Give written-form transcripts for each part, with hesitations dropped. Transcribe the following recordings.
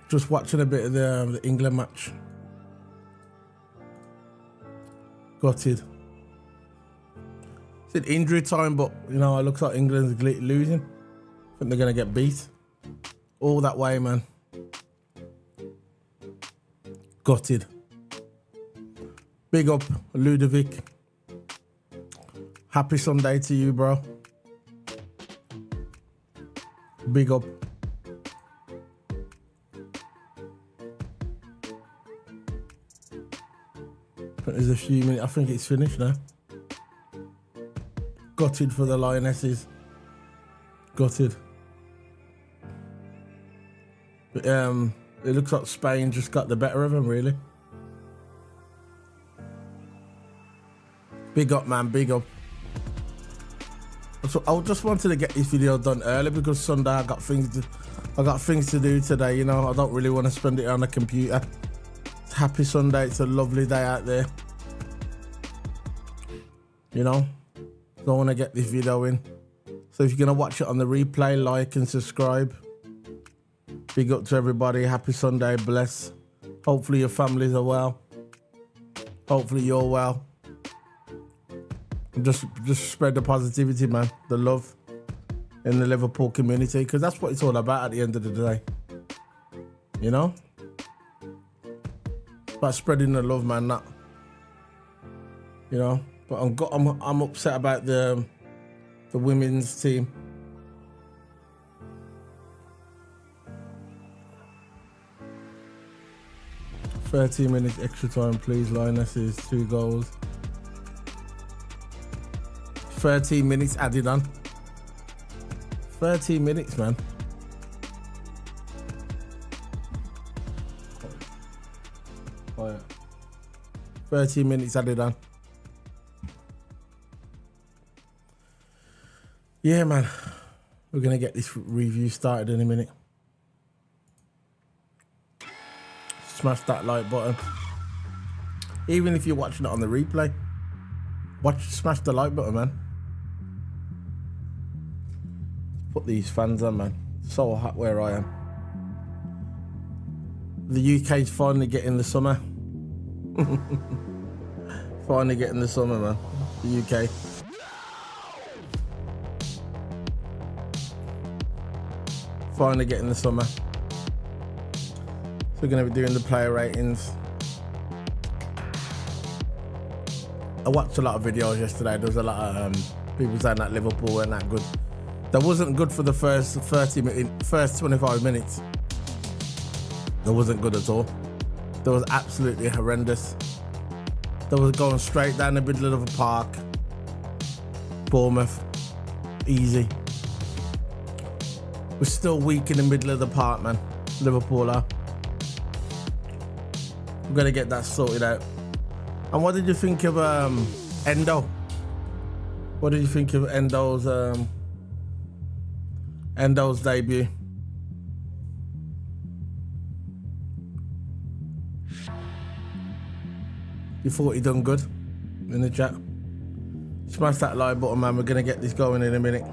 Just watching a bit of the England match. Gutted. It's an injury time, but you know, it looks like England's losing. I think they're gonna get beat. All that way, man. Gutted. Big up, Ludovic. Happy Sunday to you, bro. Big up. There's a few minutes. I think it's finished now. Gutted for the Lionesses. Gutted. But, it looks like Spain just got the better of them, really. Big up, man. Big up. So I just wanted to get this video done early because Sunday I got things to do today. You know, I don't really want to spend it on a computer. It's happy Sunday. It's a lovely day out there. You know, so I want to get this video in. So if you're gonna watch it on the replay, like and subscribe. Big up to everybody. Happy Sunday. Bless. Hopefully your families are well. Hopefully you're well. Just spread the positivity, man. The love in the Liverpool community, because that's what it's all about at the end of the day. You know? About spreading the love, man. Not, you know. But I'm upset about the women's team. "13 minutes extra time, please. Lionesses, 2 goals. 13 minutes added on. 13 minutes, man. Oh, yeah. 13 minutes added on. Yeah, man. We're gonna get this review started in a minute. Smash that like button. Even if you're watching it on the replay, smash the like button, man. Put these fans on, man. It's so hot where I am. The UK's finally getting the summer. Finally getting the summer, man. The UK. Finally getting the summer. So we're going to be doing the player ratings. I watched a lot of videos yesterday. There was a lot of people saying that Liverpool weren't that good. That wasn't good for the first 25 minutes. That wasn't good at all. That was absolutely horrendous. That was going straight down the middle of the park. Bournemouth, easy. We're still weak in the middle of the park, man. Liverpool are. We're gonna get that sorted out. And what did you think of Endo? What did you think of Endo's debut? You thought he done good in the chat? Smash that like button, man. We're gonna get this going in a minute.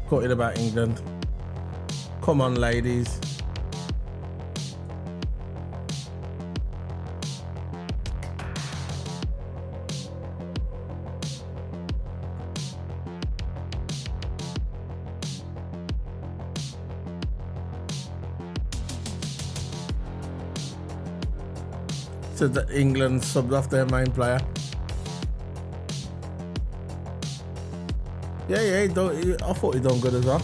Talking about England. Come on, ladies. So that England subbed off their main player. Yeah, I thought he done good as well.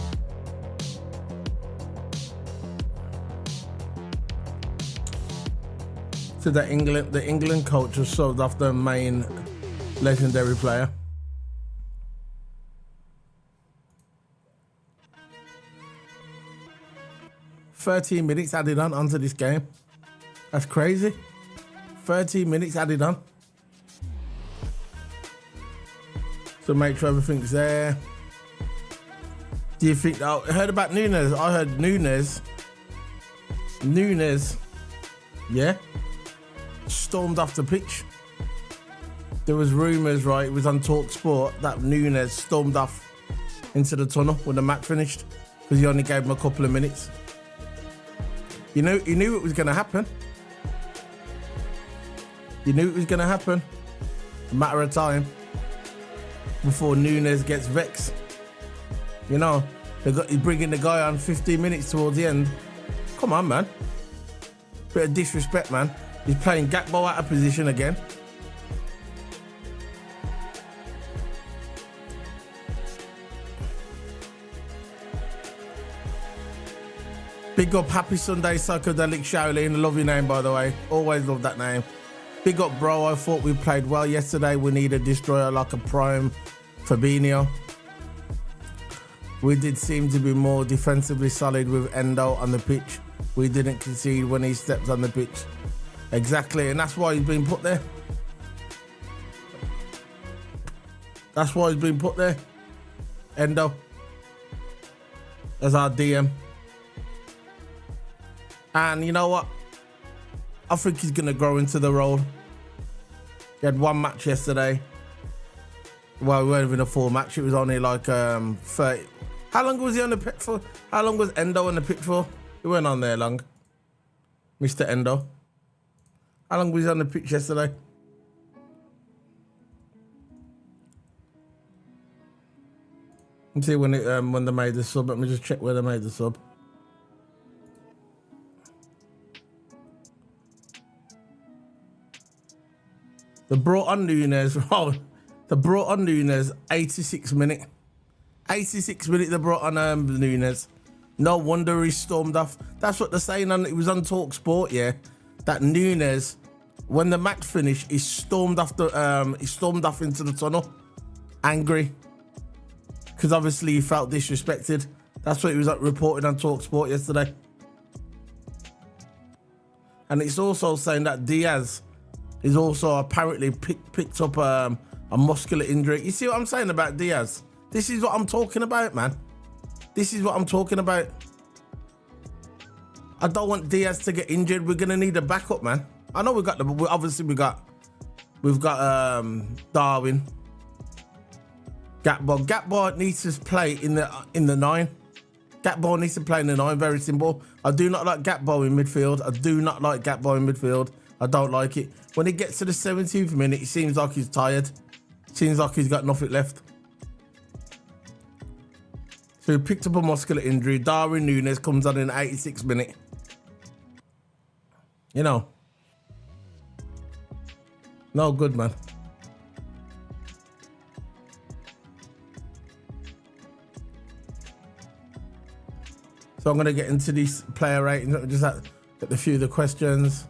So the England coach has subbed off their main legendary player. "13 minutes added onto this game. That's crazy. 13 minutes added on. So make sure everything's there. Do you think, I heard about Nunes. I heard Nunes, yeah, stormed off the pitch. There was rumours, right, it was on Talk Sport that Nunes stormed off into the tunnel when the match finished because he only gave him a couple of minutes. You knew it was going to happen. You knew it was going to happen. A matter of time before Nunes gets vexed. You know, he's bringing the guy on 15 minutes towards the end. Come on, man. Bit of disrespect, man. He's playing Gakpo out of position again. Big up Happy Sunday Psychedelic Shaolin. I love your name, by the way. Always love that name. Big up, bro. I thought we played well yesterday. We need a destroyer like a prime Fabinho. We did seem to be more defensively solid with Endo on the pitch. We didn't concede when he stepped on the pitch. Exactly, and that's why he's been put there. That's why he's been put there. Endo. As our DM. And you know what? I think he's going to grow into the role. He had one match yesterday. Well, we weren't even a full match. It was only like 30. How long was he on the pitch for? How long was Endo on the pitch for? He weren't on there long. Mr. Endo. How long was he on the pitch yesterday? Let's see when they made the sub. Let me just check where they made the sub. They brought on Nunes. Oh, they brought on Nunes 86 minute. 86 minute they brought on Nunes. No wonder he stormed off. That's what they're saying. It was on Talk Sport, yeah. That Nunes, when the match finished, he stormed off into the tunnel, angry, because obviously he felt disrespected. That's what he was reported on Talk Sport yesterday. And it's also saying that Diaz is also apparently picked up a muscular injury. You see what I'm saying about Diaz? This is what I'm talking about, man. This is what I'm talking about. I don't want Diaz to get injured. We're gonna need a backup, man. I know we've got Darwin, Gakpo. Gakpo needs to play in the 9. Gakpo needs to play in the 9. Very simple. I do not like Gakpo in midfield. I do not like Gakpo in midfield. I don't like it. When he gets to the 17th minute, it seems like he's tired. Seems like he's got nothing left. So he picked up a muscular injury. Darwin Nunes comes on in the 86th minute. You know. No good, man. So I'm going to get into these player ratings. Just get a few of the questions.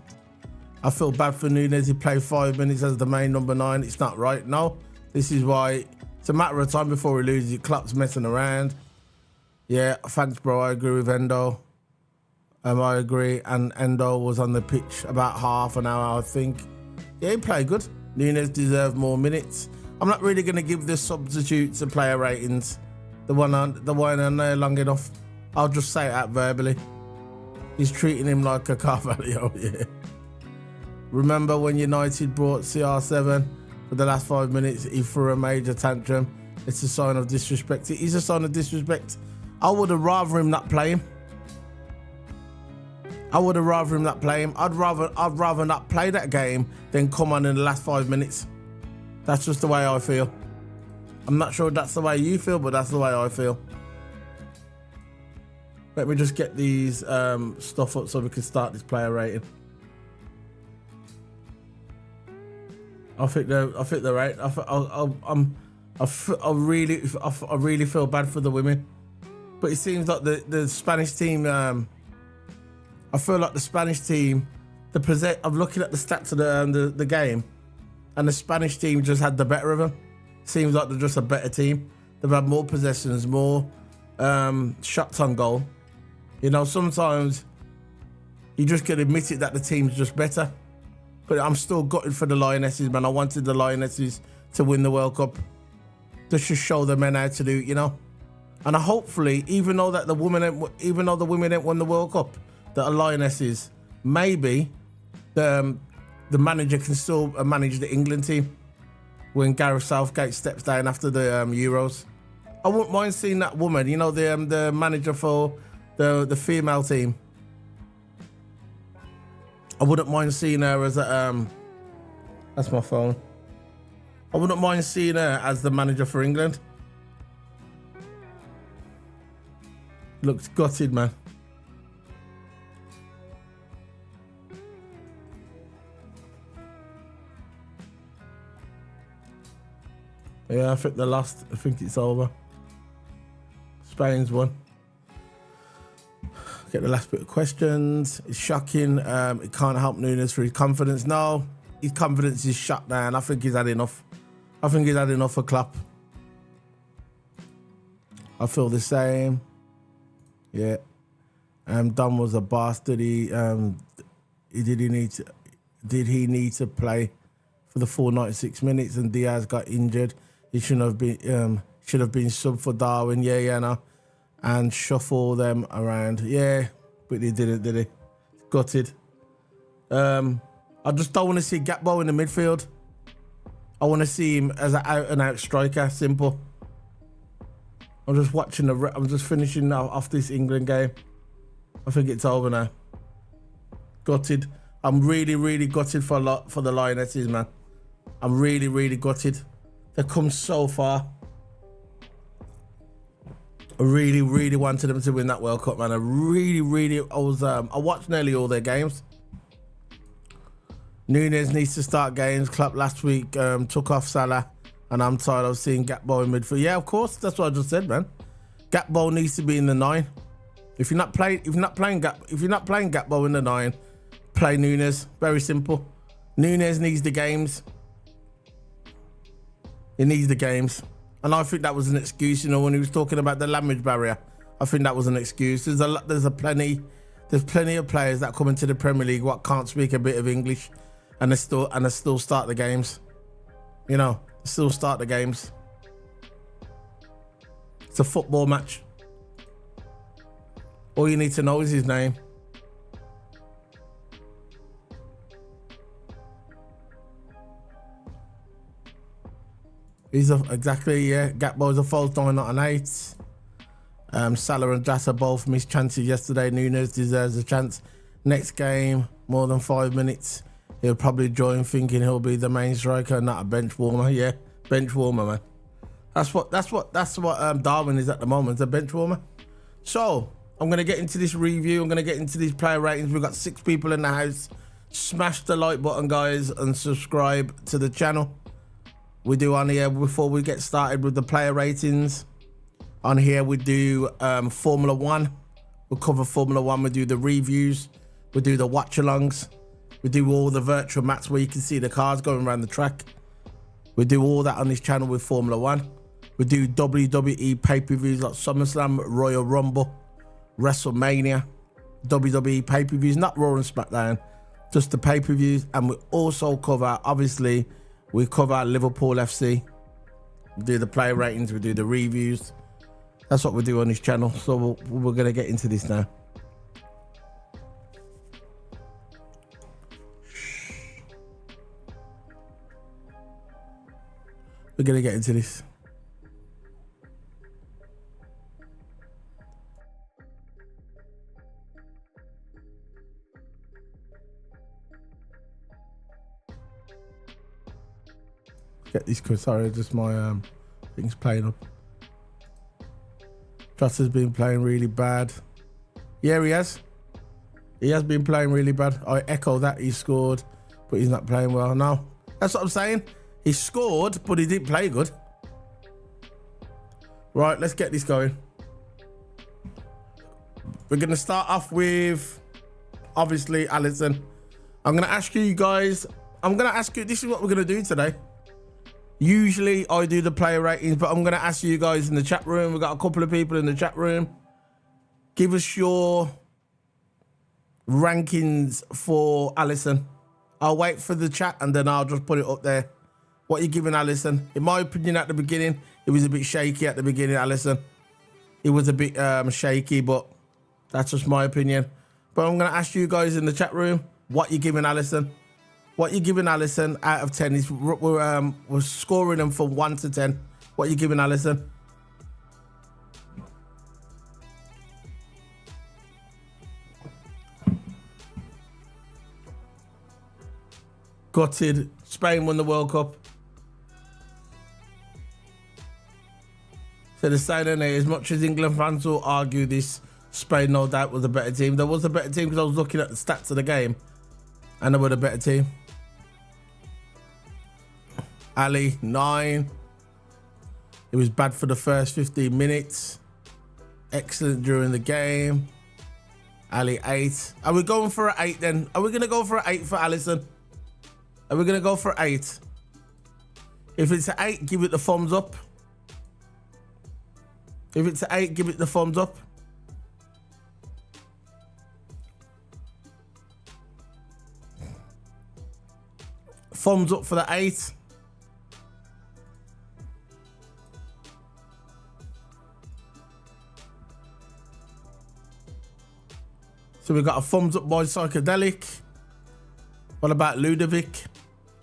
I feel bad for Nunes. He played 5 minutes as the main number 9. It's not right. No, this is why it's a matter of time before he loses. Klopp's messing around. Yeah, thanks, bro. I agree with Endo. I agree. And Endo was on the pitch about half an hour, I think. Yeah, he played good. Nunes deserved more minutes. I'm not really going to give the substitutes and player ratings. The one on there long enough. I'll just say it out verbally. He's treating him like a Carvalho, yeah. Remember when United brought CR7 for the last 5 minutes? He threw a major tantrum. It's a sign of disrespect. It is a sign of disrespect. I would have rather him not play him. I would have rather him not play him. I'd rather not play that game than come on in the last 5 minutes. That's just the way I feel. I'm not sure that's the way you feel, but that's the way I feel. Let me just get these stuff up so we can start this player rating. I think they're right. I really feel bad for the women, but it seems like the Spanish team. I feel like the Spanish team. I'm looking at the stats of the game, and the Spanish team just had the better of them. Seems like they're just a better team. They've had more possessions, more shots on goal. You know, sometimes you just can admit it that the team's just better. But I'm still gutted for the Lionesses, man. I wanted the Lionesses to win the World Cup. Just to show the men how to do it, you know. And hopefully, even though the women ain't won the World Cup, the Lionesses, maybe the manager can still manage the England team when Gareth Southgate steps down after the Euros. I wouldn't mind seeing that woman, you know, the manager for the female team. I wouldn't mind seeing her as a that's my phone. I wouldn't mind seeing her as the manager for England. Looks gutted, man. Yeah, I think they lost. I think it's over. Spain's won. Get the last bit of questions. It's shocking. It can't help Nunes for his confidence. No, his confidence is shut down. I think he's had enough. I think he's had enough of Klopp. I feel the same. Yeah. Don was a bastard. Did he need to play for the full 96 minutes? And Diaz got injured. He shouldn't have been sub for Darwin. Yeah, no. And shuffle them around. Yeah, but he didn't, did he? Gutted. I just don't want to see Gakpo in the midfield. I want to see him as an out-and-out striker. Simple. I'm just watching I'm just finishing off this England game. I think it's over now. Gutted. I'm really, really gutted for the Lionesses, man. I'm really, really gutted. They've come so far. I really, really wanted them to win that World Cup, man. I watched nearly all their games. Nunes needs to start games. Klopp last week took off Salah, and I'm tired of seeing Gakpo in midfield. Yeah, of course, that's what I just said, man. Gakpo needs to be in the 9. If you're not playing Gakpo in the 9, play Nunes. Very simple. Nunes needs the games. He needs the games. And I think that was an excuse, you know, when he was talking about the language barrier. I think that was an excuse. There's plenty of players that come into the Premier League what can't speak a bit of English, and they still start the games. You know, still start the games. It's a football match. All you need to know is his name. Exactly, yeah. Gakpo's a false 9, not an 8. Salah and Jota both missed chances yesterday. Nunes deserves a chance. Next game, more than 5 minutes. He'll probably join thinking he'll be the main striker, not a bench warmer. Yeah, bench warmer, man. That's what Darwin is at the moment, a bench warmer. So I'm gonna get into this review. I'm gonna get into these player ratings. We've got 6 people in the house. Smash the like button, guys, and subscribe to the channel. We do on here, before we get started with the player ratings, on here we do Formula 1. We'll cover Formula 1, we do the reviews, we do the watch-alongs, we do all the virtual maps where you can see the cars going around the track. We do all that on this channel with Formula 1. We do WWE pay-per-views like SummerSlam, Royal Rumble, WrestleMania, WWE pay-per-views, not Raw and SmackDown, just the pay-per-views. And we also cover, obviously, we cover Liverpool FC. We do the player ratings, we do the reviews. That's what we do on this channel. So we're going to get into this now. We're going to get into this. Get this, cause sorry, just my things playing up. Jota's been playing really bad. Yeah, he has. He has been playing really bad. I echo that. He scored, but he's not playing well. No, that's what I'm saying. He scored, but he didn't play good. Right, let's get this going. We're gonna start off with, obviously, Alisson. I'm gonna ask you guys. This is what we're gonna do today. Usually I do the player ratings, but I'm going to ask you guys in the chat room. We've got a couple of people in the chat room. Give us your rankings for Alisson. I'll wait for the chat and then I'll just put it up there. What are you giving Alisson? In my opinion, at the beginning, it was a bit shaky at the beginning, Alisson. It was a bit shaky, but that's just my opinion. But I'm going to ask you guys in the chat room, what you giving Alisson? What you giving Alisson out of 10? We're scoring them from 1 to 10. What you giving Alisson? Gutted. Spain won the World Cup. So they're saying in there, as much as England fans will argue this, Spain no doubt was a better team. There was a better team because I was looking at the stats of the game and they were a better team. Ali, 9. It was bad for the first 15 minutes. Excellent during the game. Ali, 8. Are we going for an 8 then? Are we going to go for an 8 for Alisson? Are we going to go for 8? If it's an 8, give it the thumbs up. If it's an 8, give it the thumbs up. Thumbs up for the 8. So we got a thumbs up by Psychedelic. What about Ludovic?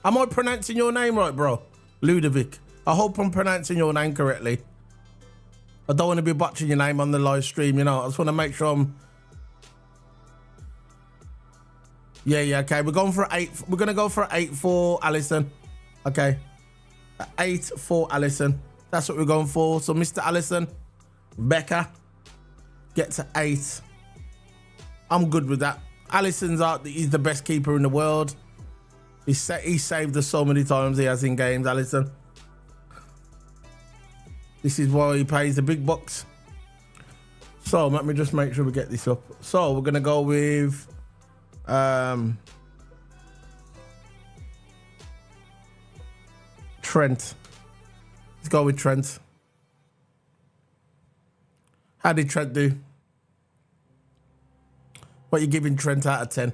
Am I pronouncing your name right, bro? Ludovic. I hope I'm pronouncing your name correctly. I don't want to be botching your name on the live stream, you know. I just want to make sure I'm... Yeah, okay. We're going for 8. We're going to go for 8 for Alisson. Okay. 8 for Alisson. That's what we're going for. So Mr. Alisson, Becca, gets an 8. I'm good with that. Alisson's out. He's the best keeper in the world. He saved us so many times he has in games, Alisson. This is why he pays the big bucks. So let me just make sure we get this up. So we're going to go with... Trent. Let's go with Trent. How did Trent do? What are you giving Trent out of 10?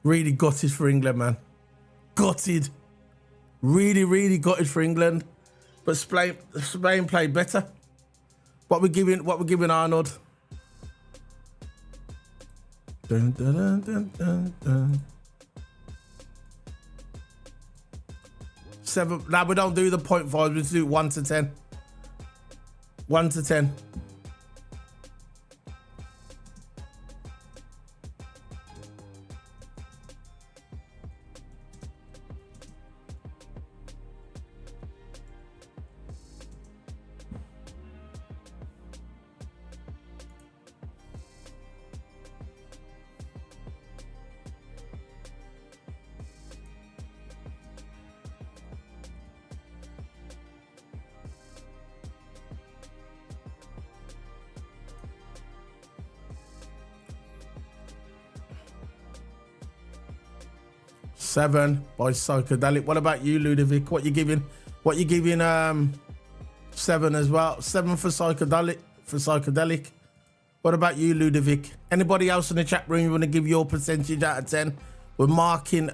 Really gutted for England, man. Gutted. Really, really gutted for England. But Spain played better. What we're giving Arnold? Dun, dun, dun, dun, dun, dun. 7. Now we don't do the 0.5. We just do 1 to 10. 1 to 10. Seven by Psychedelic. What about you, Ludovic? What you giving? 7 as well. 7 for Psychedelic. What about you, Ludovic? Anybody else in the chat room you want to give your percentage out of 10? We're marking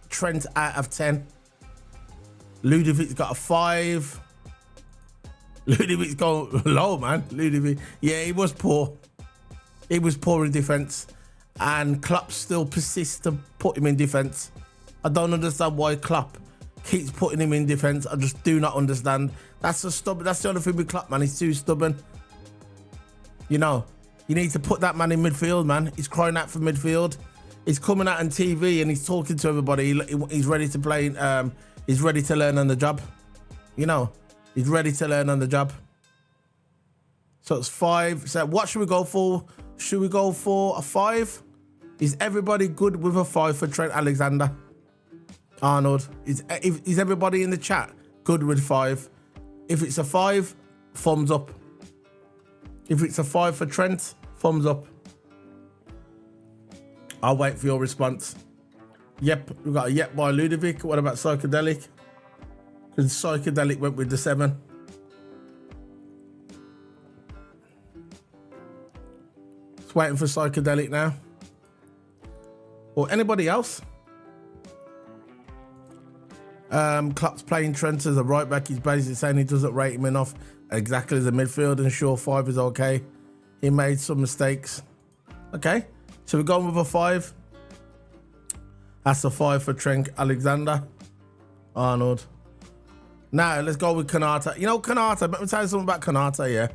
Trent out of 10. Ludovic's got a 5. Ludovic's going low, man. Ludovic. Yeah, he was poor. He was poor in defence. And Klopp still persists to put him in defence. I don't understand why Klopp keeps putting him in defence. I just do not understand. That's the only thing with Klopp, man. He's too stubborn. You know, you need to put that man in midfield, man. He's crying out for midfield. He's coming out on TV and he's talking to everybody. He's ready to play. He's ready to learn on the job. You know, he's ready to learn on the job. So it's 5. So what should we go for? Should we go for a 5? Is everybody good with a 5 for Trent Alexander-Arnold? Is everybody in the chat good with 5? If it's a 5, thumbs up. If it's a 5 for Trent, thumbs up. I'll wait for your response. Yep, we've got a yep by Ludovic. What about Psychedelic? Because Psychedelic went with the 7. Just waiting for Psychedelic now. Or anybody else? Klopp's playing Trent as a right back. He's basically saying he doesn't rate him enough exactly as a midfield, and sure, 5 is okay. He made some mistakes. Okay, so we're going with a 5. That's a 5 for Trent Alexander-Arnold. Now let's go with Konate. You know, Konate, let me tell you something about Konate, yeah?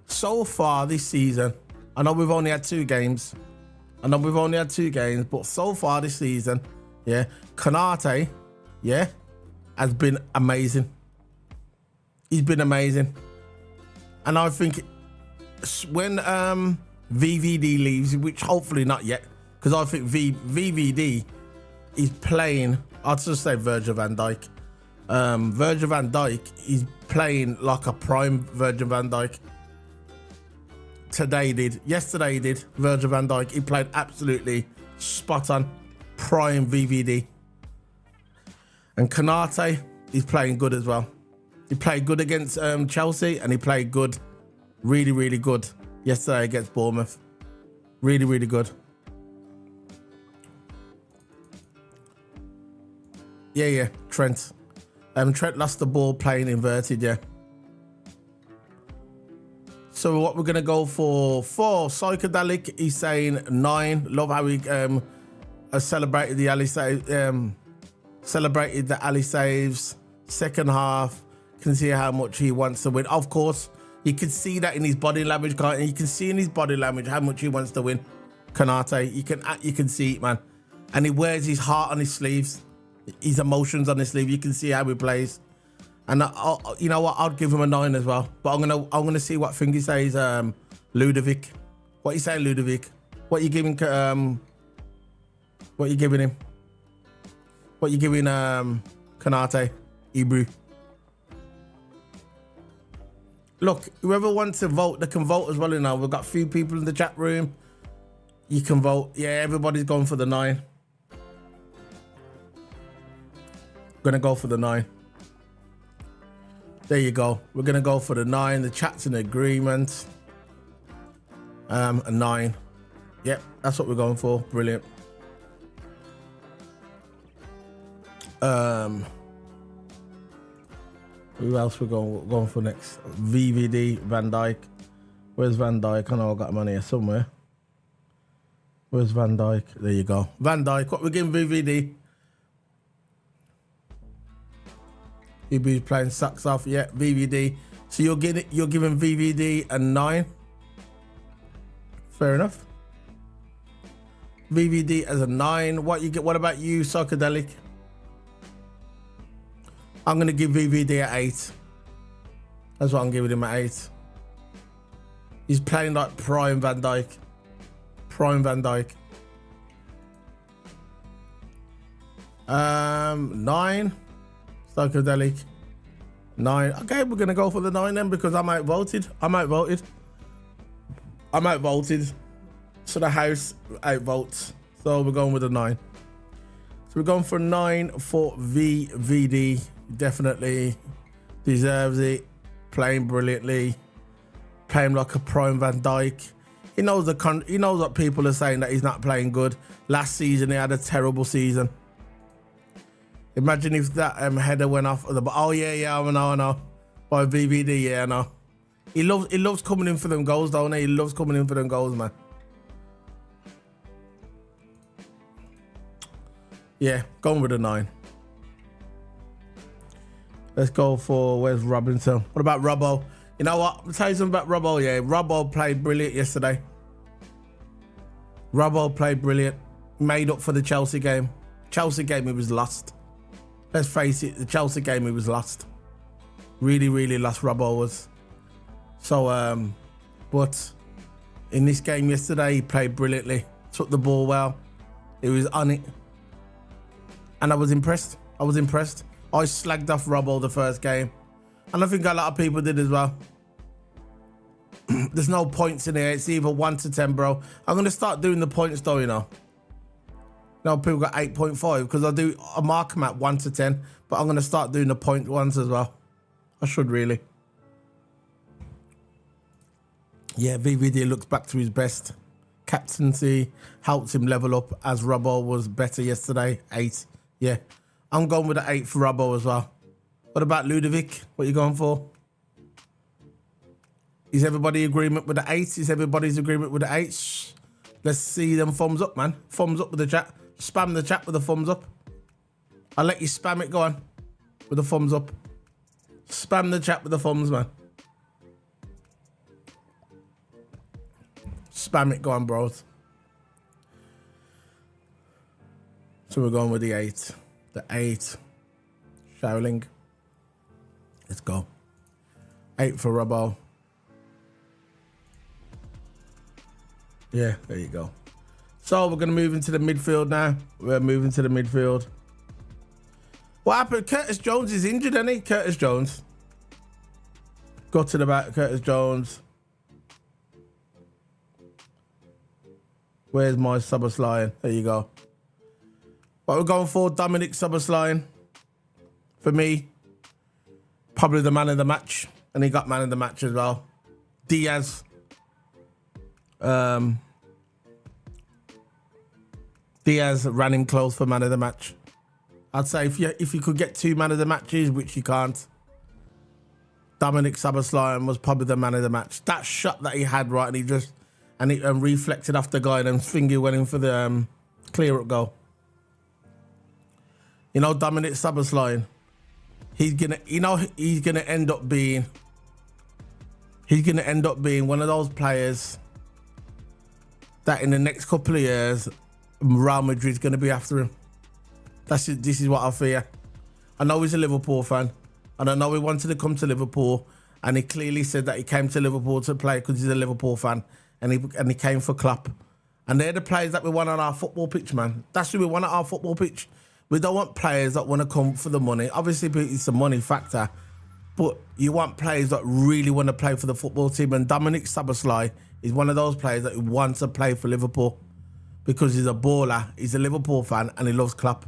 So far this season, I know we've only had 2 games. I know we've only had 2 games, but so far this season, yeah, Konate, yeah, has been amazing. He's been amazing. And I think when VVD leaves, which hopefully not yet, because I think VVD is playing, I'll just say Virgil van Dijk. Virgil van Dijk is playing like a prime Virgil van Dijk. Today he did. Yesterday he did. Virgil van Dijk. He played absolutely spot on. Prime VVD. And Konate, he's playing good as well. He played good against Chelsea, and he played good, really, really good yesterday against Bournemouth. Really, really good. Yeah, Trent. Trent lost the ball playing inverted, yeah. So what we're going to go for Psychedelic, he's saying 9. Love how he celebrated the alley saves. Second half. Can see how much he wants to win. Of course, you can see that in his body language, can't you? You can see in his body language how much he wants to win. Konate, you can see it, man. And he wears his heart on his sleeves, his emotions on his sleeve. You can see how he plays. And you know what? I'd give him a 9 as well. But I'm gonna see what thing he says. Ludovic, what you saying, Ludovic? What you giving? What you giving him? What you giving? Konate, Hebrew. Look, whoever wants to vote, they can vote as well. You know, we've got a few people in the chat room. You can vote. Yeah, everybody's going for the 9. Gonna go for the 9. There you go. We're gonna go for the 9. The chat's in agreement. A 9. Yep, that's what we're going for. Brilliant. Who else we're going for next? VVD, Van Dijk. Where's Van Dijk? I know I got him on here somewhere. Where's Van Dijk? There you go. Van Dijk. What we giving VVD? He's playing socks off. Yeah, VVD. So you're giving VVD a 9. Fair enough. VVD as a 9. What about you, Psychedelic? I'm gonna give VVD an 8. That's what I'm giving him an 8. He's playing like prime Van Dijk. Prime Van Dijk. 9. Psychedelic. 9. Okay, we're gonna go for the 9 then, because I'm outvoted. So the house outvotes. So we're going with a 9. So we're going for 9 for VVD. Definitely deserves it. Playing brilliantly. Playing like a prime Van Dijk. He knows what people are saying, that he's not playing good. Last season he had a terrible season. Imagine if that header went off. Oh yeah, I know. By VVD, yeah, I know. He loves coming in for them goals, don't he? He loves coming in for them goals, man. Yeah, going with a 9. Let's go for, where's Robinson? What about Robbo? You know what? I'll tell you something about Robbo. Yeah, Robbo played brilliant yesterday. Robbo played brilliant. Made up for the Chelsea game. Chelsea game, he was lost. Let's face it, the Chelsea game, he was lost. Really, really lost, Robbo was. So, but in this game yesterday, he played brilliantly. Took the ball well. He was on it. And I was impressed. I slagged off Robbo the first game. And I think a lot of people did as well. There's no points in here. It's either 1 to 10, bro. I'm going to start doing the points though, you know. Now people got 8.5 because I mark them at 1 to 10. But I'm going to start doing the point ones as well. I should really. Yeah, VVD looks back to his best. Captaincy helped him level up as Robbo was better yesterday. 8. Yeah. I'm going with an 8 for Robbo as well. What about Ludovic? What are you going for? Is everybody in agreement with the 8? Is everybody's agreement with the 8? Shh. Let's see them thumbs up, man. Thumbs up with the chat. Spam the chat with the thumbs up. I'll let you spam it. Go on. With the thumbs up. Spam the chat with the thumbs, man. Spam it. Go on, bros. So we're going with the 8. The 8. Shaoling. Let's go. 8 for Robbo. Yeah, there you go. So we're going to move into the midfield now. We're moving to the midfield. What happened? Curtis Jones is injured, isn't he? Curtis Jones. Go to the back, Curtis Jones. Where's my Szoboszlai? There you go. What we're going for, Dominic Szoboszlai. For me, probably the man of the match. And he got man of the match as well. Diaz. Diaz ran him close for man of the match. I'd say if you could get 2 man of the matches, which you can't, Dominic Szoboszlai was probably the man of the match. That shot that he had, right, and he just reflected off the guy, and his finger went in for the clear up goal. You know, Dominic Szoboszlai, he's gonna end up being one of those players that in the next couple of years, Real Madrid's gonna be after him. This is what I fear. I know he's a Liverpool fan, and I know he wanted to come to Liverpool, and he clearly said that he came to Liverpool to play because he's a Liverpool fan, and he came for Klopp. And they're the players that we want on our football pitch, man. That's who we want on our football pitch. We don't want players that want to come for the money. Obviously, it's a money factor, but you want players that really want to play for the football team. And Dominic Szoboszlai is one of those players that wants to play for Liverpool because he's a baller, he's a Liverpool fan, and he loves Klopp.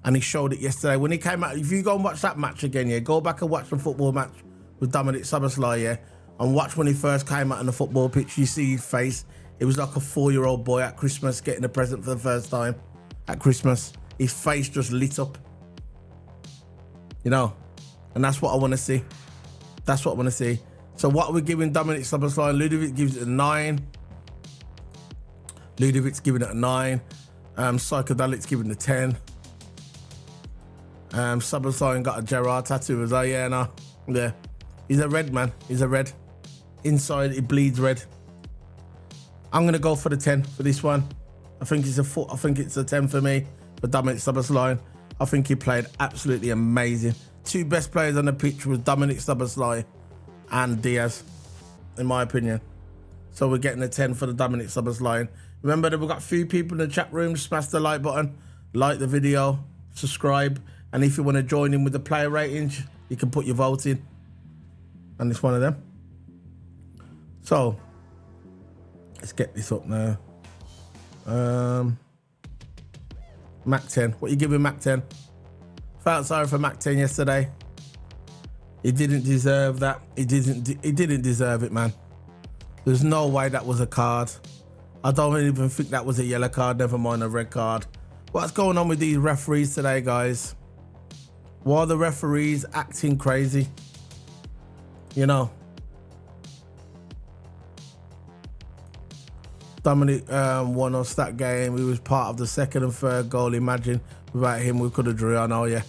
And he showed it yesterday when he came out. If you go and watch that match again, yeah, go back and watch the football match with Dominic Szoboszlai, yeah, and watch when he first came out on the football pitch. You see his face. It was like a 4-year-old boy at Christmas getting a present for the first time at Christmas. His face just lit up, you know, and that's what I want to see. That's what I want to see. So what are we giving Dominic Szoboszlai? Ludovic gives it a 9. Ludovic's giving it a 9. Psychedelic's giving it a 10. Szoboszlai got a Gerrard tattoo as well. Yeah, no, yeah. He's a red, man. He's a red. Inside, it bleeds red. I'm gonna go for the 10 for this one. I think it's a 10 for me. For Dominic Szoboszlai, I think he played absolutely amazing. 2 best players on the pitch was Dominic Szoboszlai and Diaz, in my opinion. So we're getting a 10 for the Dominic Szoboszlai. Remember that we've got a few people in the chat room. Smash the like button, like the video, subscribe, and if you want to join in with the player ratings, you can put your vote in, and it's one of them. So let's get this up now. Mac 10. What you giving Mac 10? Felt sorry for Mac 10 yesterday. He didn't deserve that. He didn't deserve it, man. There's no way that was a card. I don't even think that was a yellow card, never mind a red card. What's going on with these referees today, guys? Why are the referees acting crazy? You know. Dominic won us that game. He was part of the second and third goal. Imagine without him, we could have drew. I know, yeah.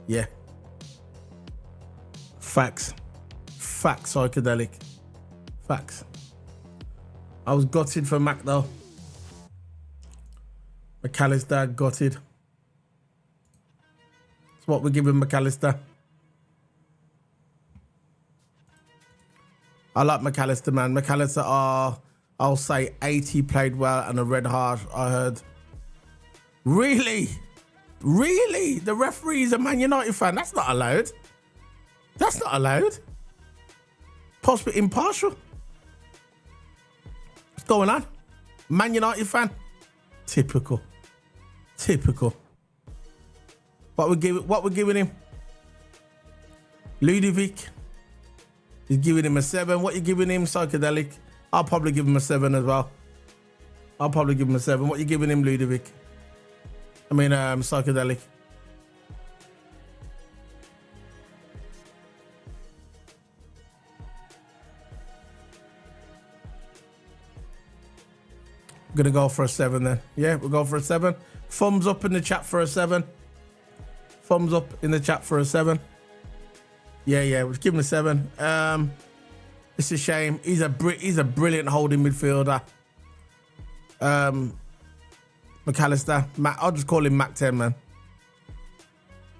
Yeah. Facts. Facts, Psychedelic. Facts. I was gutted for Mac, though. McAllister, gutted. That's what we're giving McAllister. I like McAllister, man. McAllister, I'll say 80 played well and a red heart, I heard. Really? Really? The referee is a Man United fan? That's not allowed. That's not allowed. Possibly impartial. What's going on? Man United fan? Typical. Typical. What we're giving him? Ludovic is giving him a 7. What you giving him, Psychedelic? I'll probably give him a 7 as well. I'll probably give him a 7. What you giving him, Ludovic? I mean, Psychedelic. I'm gonna go for a 7 then. Yeah, we'll go for a 7. Thumbs up in the chat for a 7. Thumbs up in the chat for a 7. Yeah, we'll give him a 7. It's a shame. He's a brilliant holding midfielder. McAllister. I'll just call him Mac 10, man.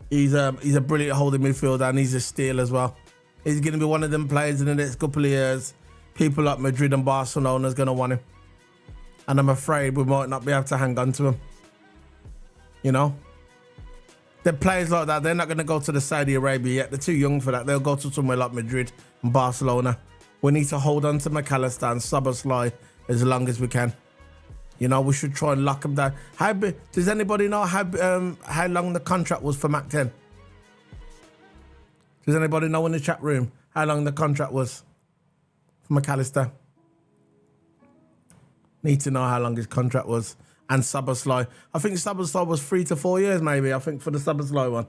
He's a brilliant holding midfielder and he's a steal as well. He's going to be one of them players in the next couple of years. People like Madrid and Barcelona is going to want him. And I'm afraid we might not be able to hang on to him. You know? The players like that, they're not going to go to the Saudi Arabia yet. They're too young for that. They'll go to somewhere like Madrid and Barcelona. We need to hold on to McAllister and Szoboszlai as long as we can. You know, we should try and lock him down. Does anybody know how long the contract was for Mac 10? Does anybody know in the chat room how long the contract was for McAllister? Need to know how long his contract was. And Szoboszlai. I think Szoboszlai was 3 to 4 years, maybe. I think for the Szoboszlai one.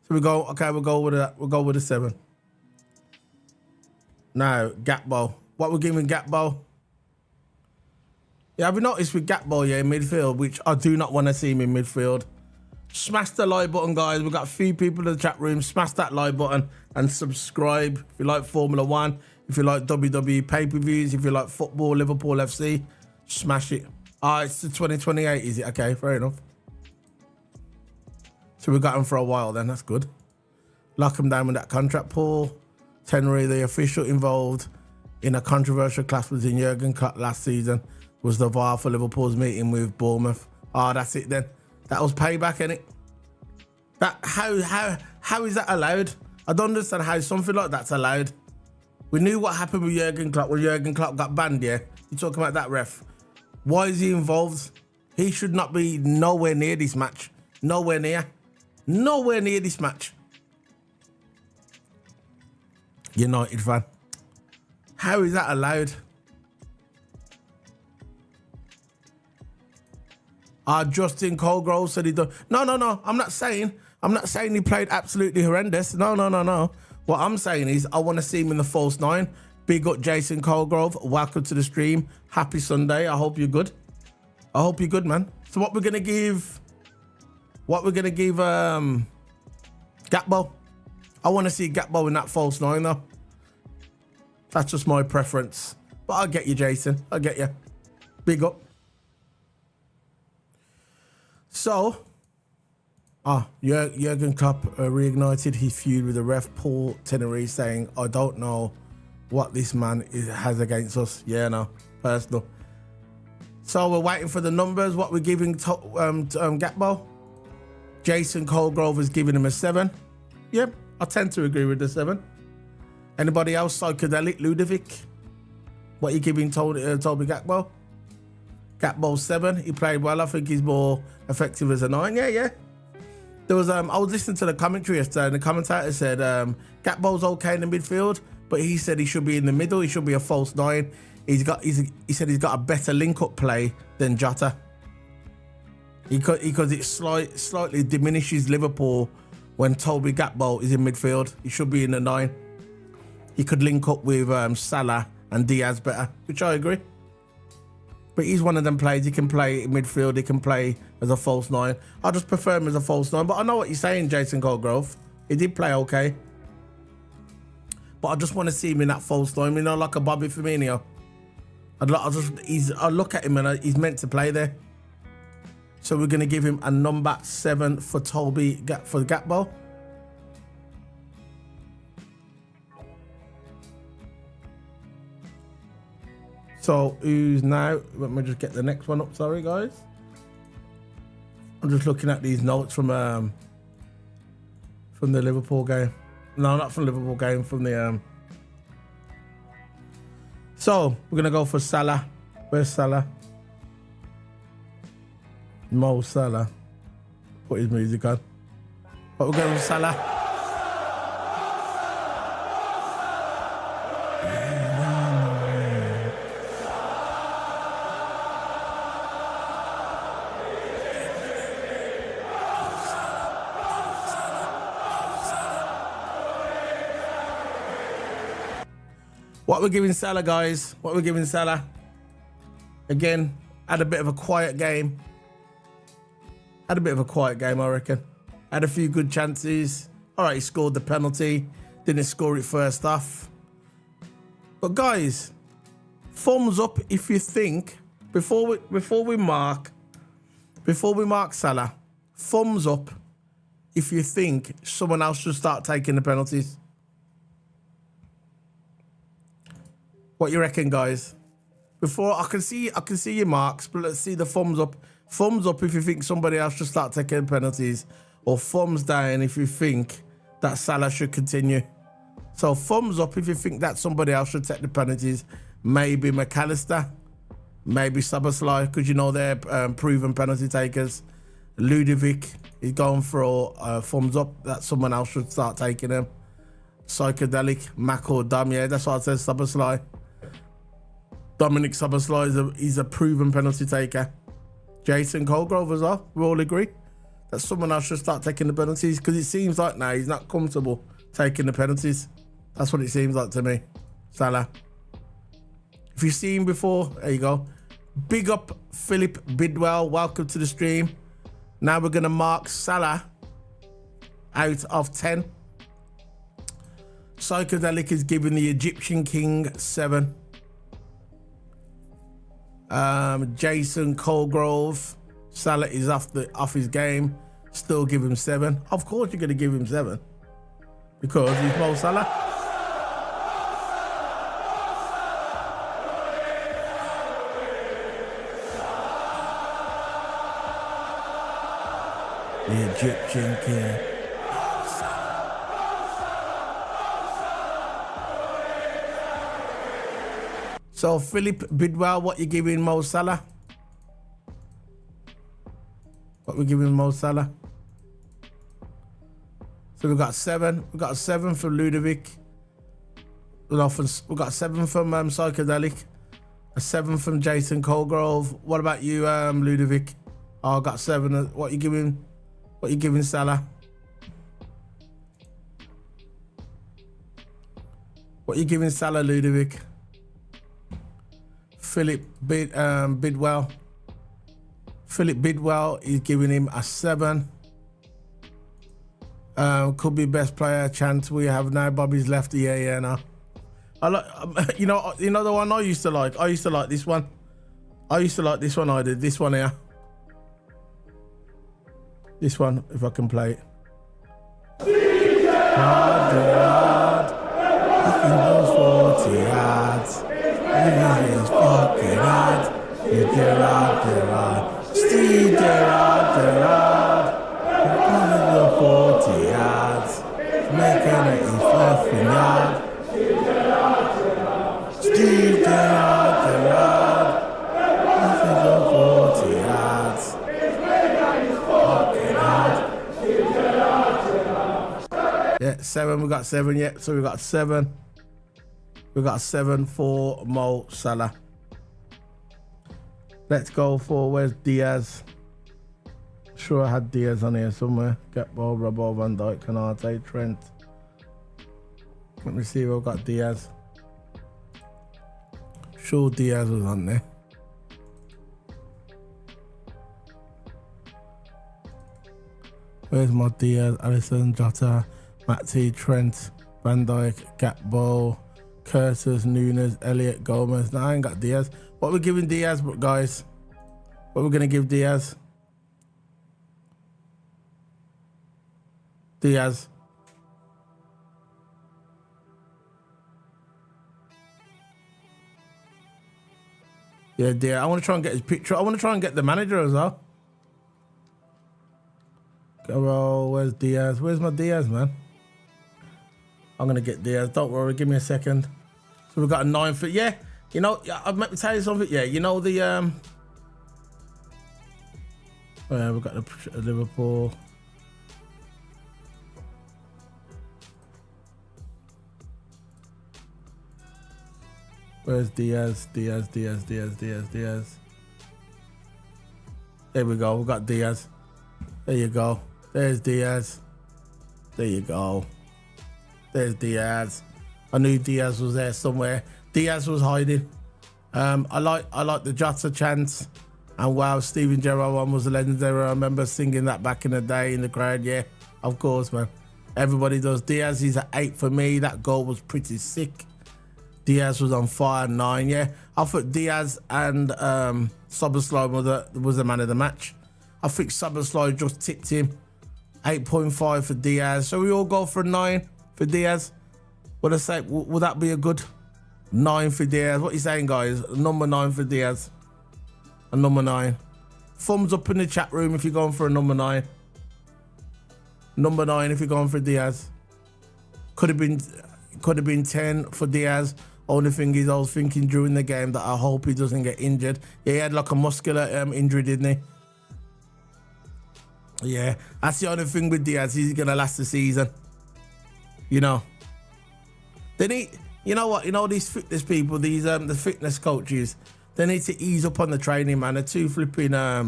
So we go. Okay, we'll go with that. We'll go with a 7. Now, Gakpo. What we're giving Gakpo? Yeah, have you noticed with Gakpo, yeah, in midfield, which I do not want to see him in midfield. Smash the like button, guys. We've got a few people in the chat room. Smash that like button and subscribe if you like Formula 1, if you like WWE pay-per-views, if you like football, Liverpool FC, smash it. It's the 2028, is it? Okay, fair enough. So we got him for a while then, that's good. Lock him down with that contract, Paul. Teneri, the official involved in a controversial clash between Jurgen Klopp last season, was the VAR for Liverpool's meeting with Bournemouth. That's it then. That was payback, innit? How is that allowed? I don't understand how something like that's allowed. We knew what happened with Jurgen Klopp when Jurgen Klopp got banned, yeah? You're talking about that ref. Why is he involved? He should not be nowhere near this match. Nowhere near. Nowhere near this match. United fan. How is that allowed? Justin Colgrove said he done. No. I'm not saying he played absolutely horrendous. No. What I'm saying is I want to see him in the false 9. Big up Jason Colgrove. Welcome to the stream. Happy Sunday. I hope you're good. I hope you're good, man. So what we're gonna give Gakpo. I want to see Gakpo in that false 9 though. That's just my preference. But I'll get you, Jason. I'll get you. Big up. So, Jurgen Klopp reignited his feud with the ref Paul Teneri, saying, "I don't know what this man has against us." Yeah, no, personal. So we're waiting for the numbers. What we're giving Gakpo. Jason Colgrove is giving him a 7. Yep, I tend to agree with the 7. Anybody else? Psychedelic, Ludovic. What are you giving Toby Gakpo? Gakpo 7. He played well. I think he's more effective as a 9. Yeah. There was I was listening to the commentary yesterday, and the commentator said Gakpo's okay in the midfield, but he said he should be in the middle. He should be a false 9. He said he's got a better link-up play than Jota. Because it slightly diminishes Liverpool when Toby Gakpo is in midfield. He should be in the 9. He could link up with Salah and Diaz better, which I agree. But he's one of them players. He can play in midfield. He can play as a false 9. I just prefer him as a false 9. But I know what you're saying, Jason Colgrove. He did play okay. But I just want to see him in that false 9. You know, like a Bobby Firmino. I look at him and he's meant to play there. So we're going to give him a number 7 for Gakpo. So who's now? Let me just get the next one up. Sorry, guys. I'm just looking at these notes from the Liverpool game. No, not from the Liverpool game. From the So we're gonna go for Salah. Where's Salah? Mo Salah. Put his music on. But we're going with Salah. What we're giving Salah, guys? What we're giving Salah? Again, had a bit of a quiet game. I reckon. Had a few good chances. All right, he scored the penalty. Didn't score it first half. But guys, Thumbs up if you think before we mark Salah. Thumbs up if you think someone else should start taking the penalties. What you reckon, guys? Before I can see your marks, but let's see the thumbs up. Thumbs up if you think somebody else should start taking penalties, or thumbs down if you think that Salah should continue. So thumbs up if you think that somebody else should take the penalties. Maybe McAllister, maybe Szoboszlai, because you know they're proven penalty takers. Ludovic is going for a thumbs up that someone else should start taking them. Psychedelic, Mac or Dom, yeah, that's why I said Szoboszlai. Dominic Szoboszlai he's a proven penalty taker. Jason Colgrove as well, we all agree that someone else should start taking the penalties, because it seems like now he's not comfortable taking the penalties. That's what it seems like to me. Salah. If you've seen before, there you go. Big up Philip Bidwell, welcome to the stream. Now we're going to mark Salah out of 10. Psychedelic is giving the Egyptian King 7. Jason Colgrove, Salah is off his game, still give him 7. Of course you're going to give him 7 because he's Mo Salah. The Egyptian King. So Philip Bidwell, what you giving Mo Salah? What we giving Mo Salah? So we got 7. We got a 7 from Ludovic. We got 7 from Psychedelic. A 7 from Jason Colgrove. What about you, Ludovic? Oh, I got 7. What you giving? What you giving Salah? What you giving Salah, Ludovic? Philip Bidwell. Philip Bidwell is giving him a 7. Could be best player chance we have now. Bobby's left. Yeah, no. I like, you know the one I used to like. I used to like this one. I did this one here. This one, if I can play it. Hard, those 40 yards. It's fucking hard. You're Gerard. Steve Gerard. Running the 40 yards. Making it his fucking yard. Steve Gerard. Running the 40 yards. Fucking hard. Yeah, 7. We got 7 yet. So we got 7. We got 7 for Mo Salah. Let's go for, where's Diaz? Sure I had Diaz on here somewhere. Gatball, Robbo, Van Dijk, Canate, Trent. Let me see if I've got Diaz. Sure Diaz was on there. Where's my Diaz? Alisson, Jota, Matty, Trent, Van Dijk, Gatball, Curtis, Nunes, Elliot, Gomez. No, I ain't got Diaz. What we're giving Diaz, guys? What we're gonna give Diaz? Diaz. Yeah, Diaz. I want to try and get his picture. I want to try and get the manager as well. Oh, where's Diaz? Where's my Diaz, man? I'm gonna get Diaz. Don't worry. Give me a second. So we've got a 9 for, yeah. You know, I'll let me tell you something. Yeah, you know the we've got the Liverpool. Where's Diaz? Diaz. There we go. We've got Diaz. There you go. There's Diaz. There you go. There's Diaz. I knew Diaz was there somewhere. Diaz was hiding. I like the Jota chance. And wow, Steven Gerrard one was legendary. I remember singing that back in the day in the crowd. Yeah, of course, man. Everybody does. Diaz, he's an 8 for me. That goal was pretty sick. Diaz was on fire, 9. Yeah, I thought Diaz and Szoboszlai was the man of the match. I think Szoboszlai just tipped him. 8.5 for Diaz. So we all go for a 9 for Diaz. What I say? Would that be a good 9 for Diaz? What are you saying, guys? Number 9 for Diaz. A number 9. Thumbs up in the chat room if you're going for a number 9. Number 9 if you're going for Diaz. Could have been 10 for Diaz. Only thing is, I was thinking during the game that I hope he doesn't get injured. Yeah, he had like a muscular injury, didn't he? Yeah, that's the only thing with Diaz. He's gonna last the season. You know. Then you know what? You know these fitness people, these the fitness coaches. They need to ease up on the training, man. They're too flipping. They're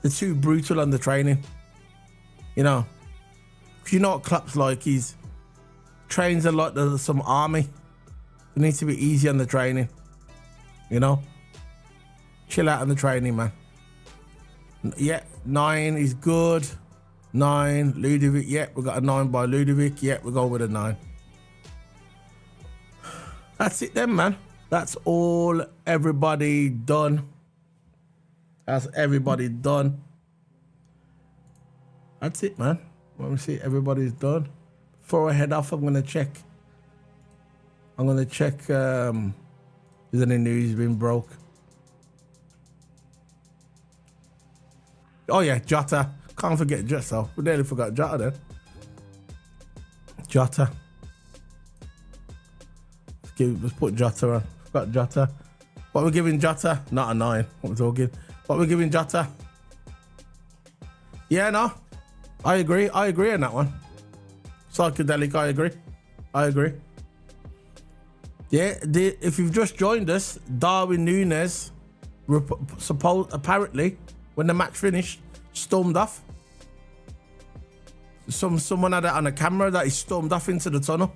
too brutal on the training. You know. You know what Klopp's like? He's trains a lot. There's some army. They need to be easy on the training. You know. Chill out on the training, man. Yeah, 9 is good. 9, Ludovic. Yeah, we got a 9 by Ludovic. Yeah, we're going with a 9. That's it then, man. That's all everybody done. That's everybody done. That's it, man. Let me see. Everybody's done. Before I head off, I'm going to check. Is any news been broke? Oh yeah, Jota. Can't forget Jota. We nearly forgot Jota then. Jota. Let's put Jota on. Got Jota. What are we giving Jota? Not a 9. What we're talking. What are we giving Jota? Yeah, no. I agree. I agree on that one. Psychedelic, I agree. Yeah, if you've just joined us, Darwin Núñez, apparently, when the match finished, stormed off. Someone had it on a camera that he stormed off into the tunnel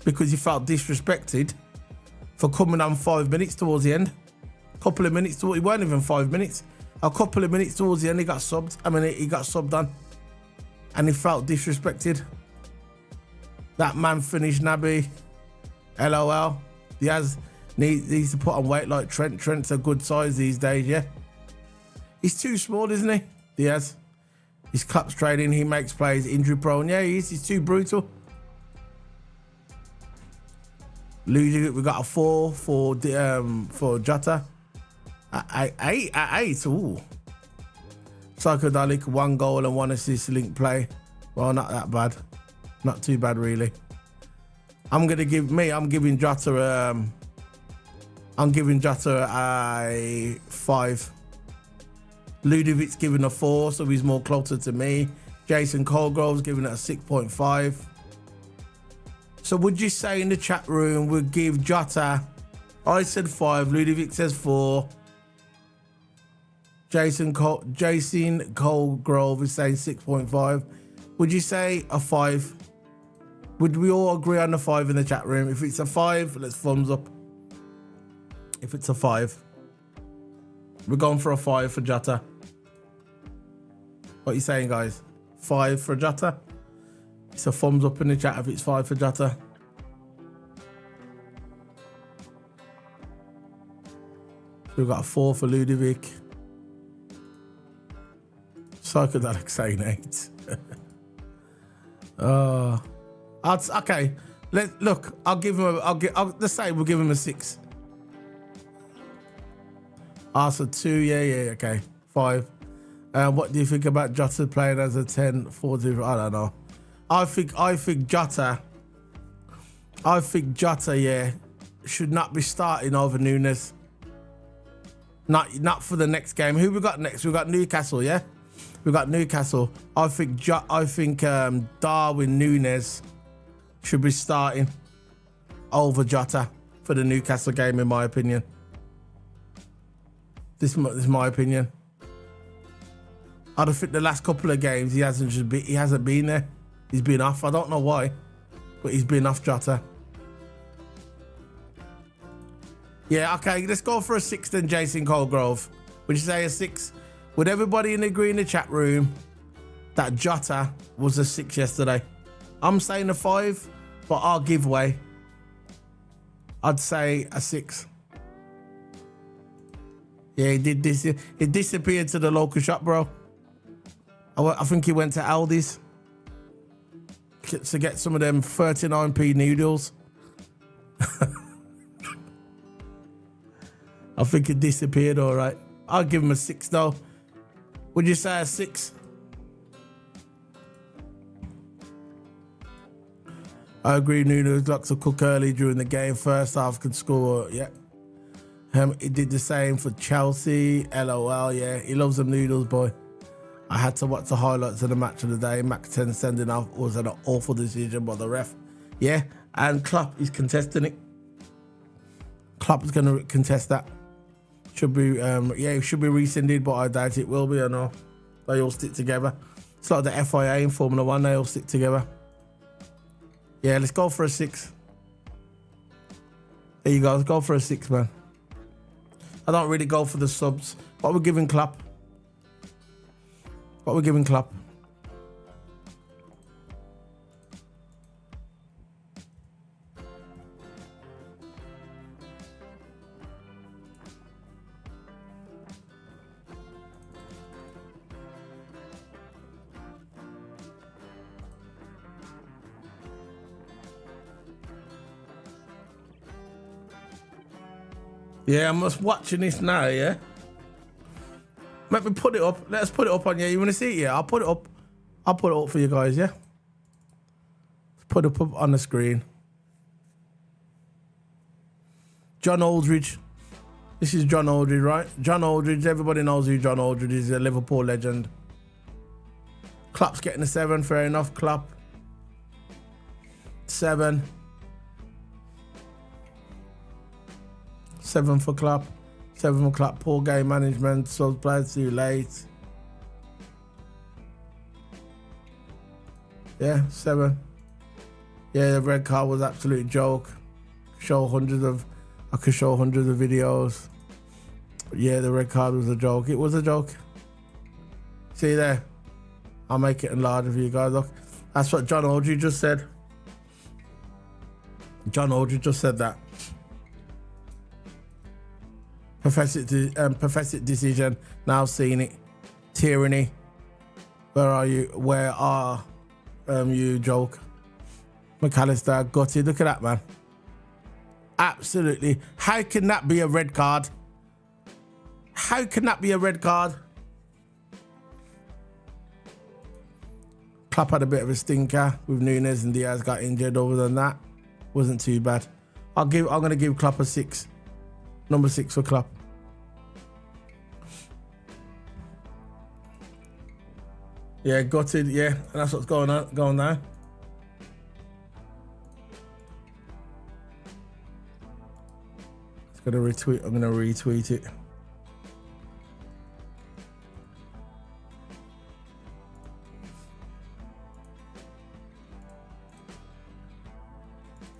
because he felt disrespected for coming on 5 minutes towards the end. Couple of minutes towards, it weren't even 5 minutes. A couple of minutes towards the end, he got subbed. He got subbed on, and he felt disrespected. That man finished Naby. LOL. Diaz needs to put on weight like Trent. Trent's a good size these days, yeah. He's too small, isn't he? Diaz. He's Klopp's trading. He makes plays. Injury prone. Yeah, he is. He's too brutal. Ludovic, we got a 4 for Jota. At 8. Ooh. Psychedelic, 1 goal and 1 assist, link play. Well, not that bad. Not too bad, really. I'm giving Jota a 5. Ludovic's giving a 4, so he's more closer to me. Jason Colgrove's giving it a 6.5. So would you say in the chat room we'll give Jota? I said 5. Ludovic says 4. Jason Colgrove is saying 6.5. Would you say a 5? Would we all agree on the 5 in the chat room? If it's a 5, let's thumbs up. If it's a 5, we're going for a 5 for Jota. What are you saying, guys? 5 for Jota? It's a thumbs up in the chat if it's 5 for Jota. We've got a 4 for Ludovic. Psychedelic saying 8. Okay. Look. I'll give him. Let's say we'll give him a 6. So 2. Yeah. Okay. 5. What do you think about Jota playing as a 10, 4-0? I don't know. I think Jota. Yeah, should not be starting over Núñez. Not for the next game. Who we got next? We got Newcastle. Yeah, we got Newcastle. I think Darwin Núñez should be starting over Jota for the Newcastle game, in my opinion. This is my opinion. I don't think the last couple of games he hasn't been there. He's been off. I don't know why, but he's been off, Jota. Yeah, okay, let's go for a 6 then, Jason Colgrove. Would you say a 6? Would everybody agree in the chat room that Jota was a 6 yesterday? I'm saying a 5, but I'll give way. I'd say a 6. Yeah, he did this. It disappeared to the local shop, bro. I think he went to Aldi's to get some of them 39p noodles. I think it disappeared, all right. I'll give him a 6 though. Would you say a 6? I agree, Nuno's got to cook early during the game. First half could score, yeah. He did the same for Chelsea. LOL, yeah. He loves them noodles, boy. I had to watch the highlights of the match of the day. Max 10 sending off was an awful decision by the ref. Yeah, and Klopp is contesting it. Klopp is going to contest that. Should be, yeah, it should be rescinded, but I doubt it will be or no. They all stick together. It's like the FIA in Formula 1, they all stick together. Yeah, let's go for a 6. There you go, let's go for a 6, man. I don't really go for the subs. What we're giving Klopp? What we're giving Klopp? Yeah, I'm just watching this now, yeah? Let me put it up. Let's put it up on, yeah? You want to see it? Yeah, I'll put it up. I'll put it up for you guys, yeah? Let's put it up on the screen. John Aldridge. This is John Aldridge, right? John Aldridge, everybody knows who John Aldridge is, a Liverpool legend. Klopp's getting a 7, fair enough, Klopp. 7. 7 for Klopp. 7 for Klopp. Poor game management. So played too late. Yeah, 7. Yeah, the red card was absolute joke. I could show hundreds of videos. But yeah, the red card was a joke. It was a joke. See there? I'll make it enlarge for you guys. Look, that's what John Aldridge just said. John Aldridge just said that. Pathetic decision. Now seeing it. Tyranny. Where are you? Where are you, joke? McAllister, gutted. Look at that, man. Absolutely. How can that be a red card? How can that be a red card? Klopp had a bit of a stinker with Nunes and Diaz got injured. Other than that, wasn't too bad. I'm gonna give Klopp a 6. Number 6 for Klopp. Yeah, gutted. Yeah, and that's what's going on now. It's gonna retweet. I'm gonna retweet it.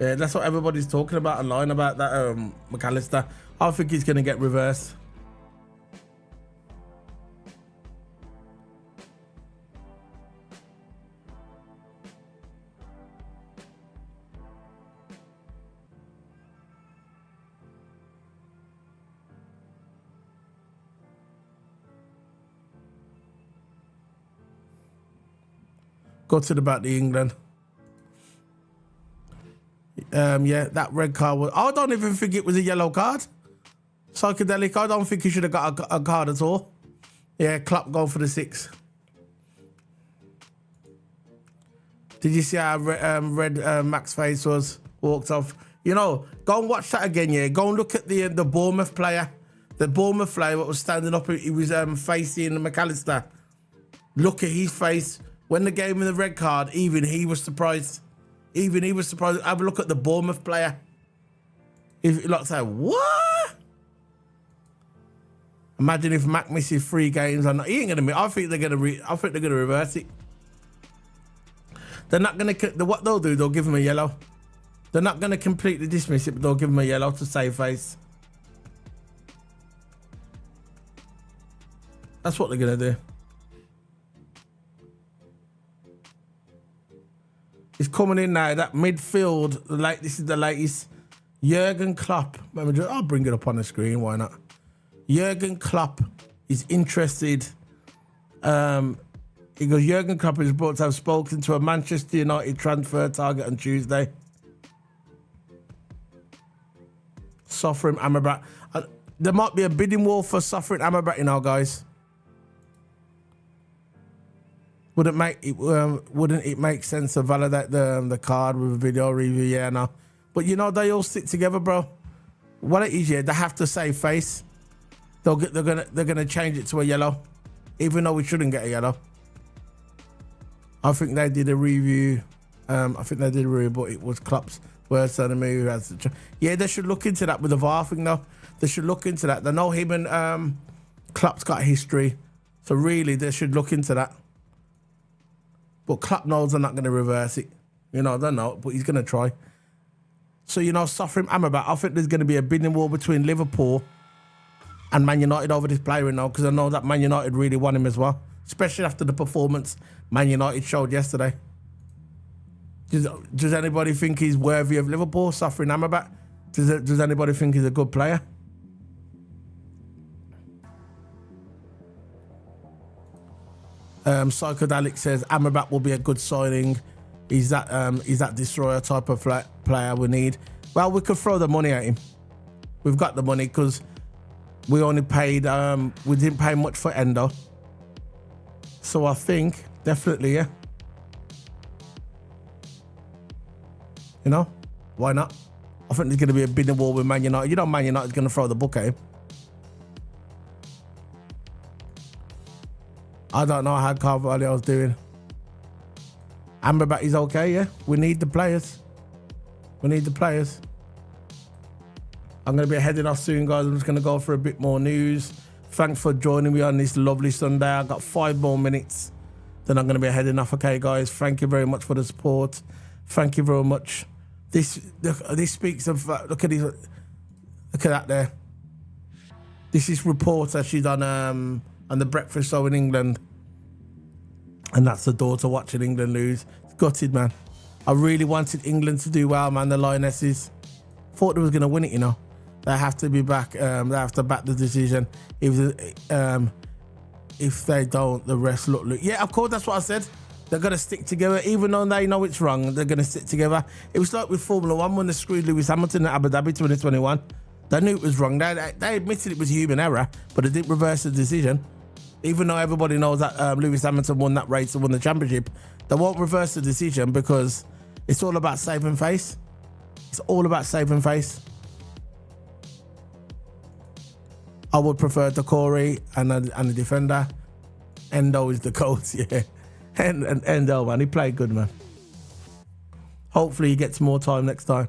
Yeah, that's what everybody's talking about online about that McAllister. I think he's gonna get reversed. Gutted about the England. Yeah, that red card was. I don't even think it was a yellow card. Psychedelic. I don't think he should have got a card at all. Yeah, Klopp go for the 6. Did you see how red Max face was? Walked off. You know, go and watch that again. Yeah, go and look at the Bournemouth player. The Bournemouth player what was standing up. He was facing McAllister. Look at his face when they gave him the red card. Even he was surprised. Even he was surprised. Have a look at the Bournemouth player. If like say what? Imagine if Mac misses 3 games. Or not. He ain't gonna miss. I think they're gonna reverse it. They're not gonna. What they'll do? They'll give him a yellow. They're not gonna completely dismiss it, but they'll give him a yellow to save face. That's what they're gonna do. It's coming in now. That midfield, this is the latest. Jurgen Klopp. I'll bring it up on the screen. Why not? Jurgen Klopp is interested. He goes, Jurgen Klopp is reported to have spoken to a Manchester United transfer target on Tuesday. Sofrim Amrabat. There might be a bidding war for Sofrim Amrabat, guys. Wouldn't it make sense to validate the card with a video review? Yeah, no. But they all stick together, bro. What it is, they have to save face. They're gonna change it to a yellow, even though we shouldn't get a yellow. I think they did a review. But it was Klopp's words on the move. Yeah, they should look into that with the VAR thing, though. They should look into that. They know him and Klopp's got history, so really they should look into that. But Klopp knows they're not going to reverse it. They know, but he's going to try. So, Sofrim Amrabat, I think there's going to be a bidding war between Liverpool and Man United over this player now, because I know that Man United really want him as well, especially after the performance Man United showed yesterday. Does anybody think he's worthy of Liverpool, Sofrim Amrabat? Does anybody think he's a good player? Psychedelic says Amrabat will be a good signing. He's that destroyer type of player we need. Well, we could throw the money at him. We've got the money because we only paid. We didn't pay much for Endo. So I think definitely, yeah. Why not? I think there's going to be a bidding war with Man United. Man United's going to throw the book at him. I don't know how Carvalho's doing. Amrabat is okay, yeah. We need the players. I'm going to be heading off soon, guys. I'm just going to go for a bit more news. Thanks for joining me on this lovely Sunday. I've got 5 more minutes. Then I'm going to be heading off. Okay, guys. Thank you very much for the support. Thank you very much. This speaks of... look at that there. This is reporter. She's on the breakfast show in England. And that's the daughter watching England lose. It's gutted, man. I really wanted England to do well, man. The Lionesses. Thought they was going to win it, They have to be back. They have to back the decision. If they don't, the rest look. Yeah, of course, that's what I said. They're going to stick together. Even though they know it's wrong, they're going to stick together. It was like with Formula 1 when they screwed Lewis Hamilton at Abu Dhabi 2021. They knew it was wrong. They admitted it was human error, but they didn't reverse the decision. Even though everybody knows that Lewis Hamilton won that race and won the championship, they won't reverse the decision because it's all about saving face. It's all about saving face. I would prefer the Corey and the defender. Endo is the coach, yeah. And Endo, man, he played good, man. Hopefully he gets more time next time.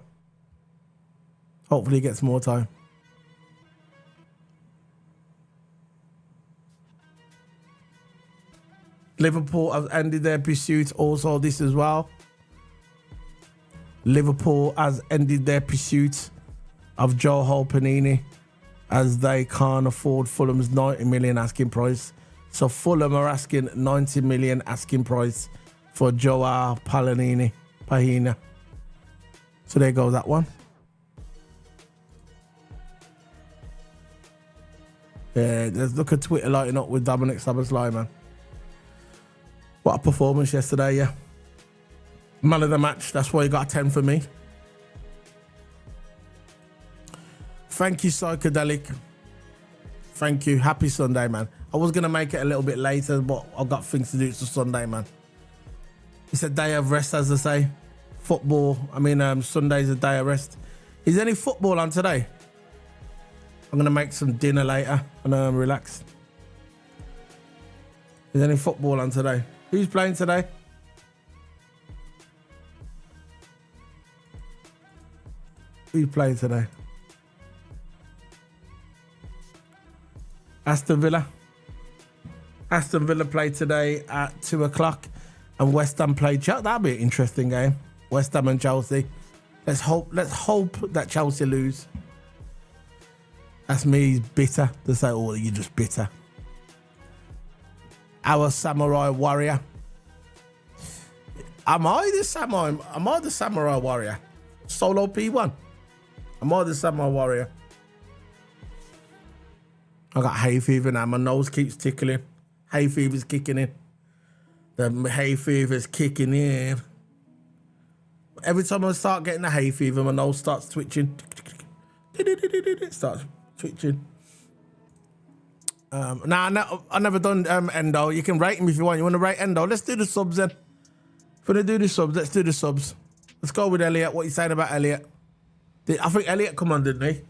Liverpool have ended their pursuit. Also, this as well. Liverpool has ended their pursuit of Joao Panini as they can't afford Fulham's 90 million asking price. So Fulham are asking 90 million asking price for Joao Pahina. So there goes that one. Yeah, let's look at Twitter lighting up with Dominic Szoboszlai, man. What a performance yesterday, yeah. Man of the match, that's why you got a 10 for me. Thank you, Psychedelic. Thank you. Happy Sunday, man. I was going to make it a little bit later, but I've got things to do. It's a Sunday, man. It's a day of rest, as they say. Sunday's a day of rest. Is there any football on today? I'm going to make some dinner later and relax. Is there any football on today? Who's playing today? Who's playing today? Aston Villa. Aston Villa played today at 2 o'clock and West Ham played Chelsea. That'll be an interesting game. West Ham and Chelsea. Let's hope that Chelsea lose. That's me bitter to say, oh, you're just bitter. Our samurai warrior. Am I the samurai warrior? Solo P1. I'm more the Samurai Warrior. I got hay fever now. My nose keeps tickling. Hay fever's kicking in. The hay fever's kicking in. Every time I start getting the hay fever, my nose starts twitching. It starts twitching. Nah, I never done Endo. You can rate him if you want. You want to rate Endo? Let's do the subs then. If we're going to do the subs, let's do the subs. Let's go with Elliot. What are you saying about Elliot? I think Elliot come on, didn't he?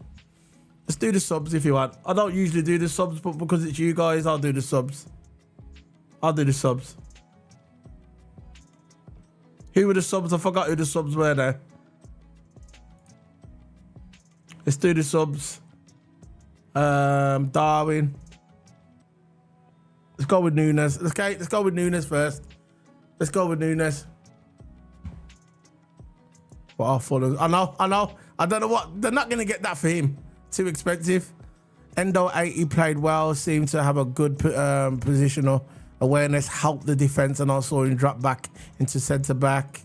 Let's do the subs if you want. I don't usually do the subs, but because it's you guys, I'll do the subs. I'll do the subs. Who were the subs? I forgot who the subs were there. Let's do the subs. Darwin. Let's go with Nunes. Okay, let's go with Nunes first. Let's go with Nunes. What are Fulham? I know. I don't know what. They're not going to get that for him. Too expensive. Endo 80 played well. Seemed to have a good positional awareness. Helped the defence, and I saw him drop back into centre back.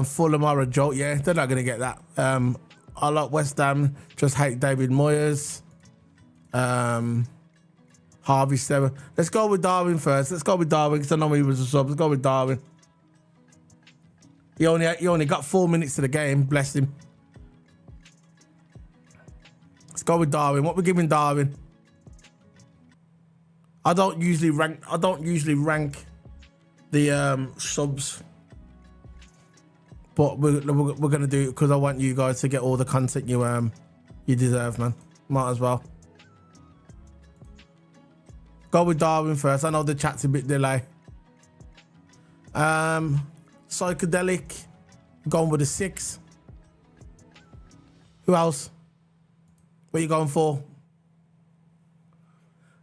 Fulham are a joke. Yeah, they're not going to get that. I like West Ham. Just hate David Moyes. Harvey 7. Let's go with Darwin first. Let's go with Darwin because I know he was a sub. Let's go with Darwin. He only got 4 minutes to the game. Bless him. Let's go with Darwin. What we're giving Darwin? I don't usually rank the subs, but we're gonna do it because I want you guys to get all the content you deserve, man. Might as well. Go with Darwin first. I know the chat's a bit delay. Psychedelic. Going with a 6. Who else? What are you going for?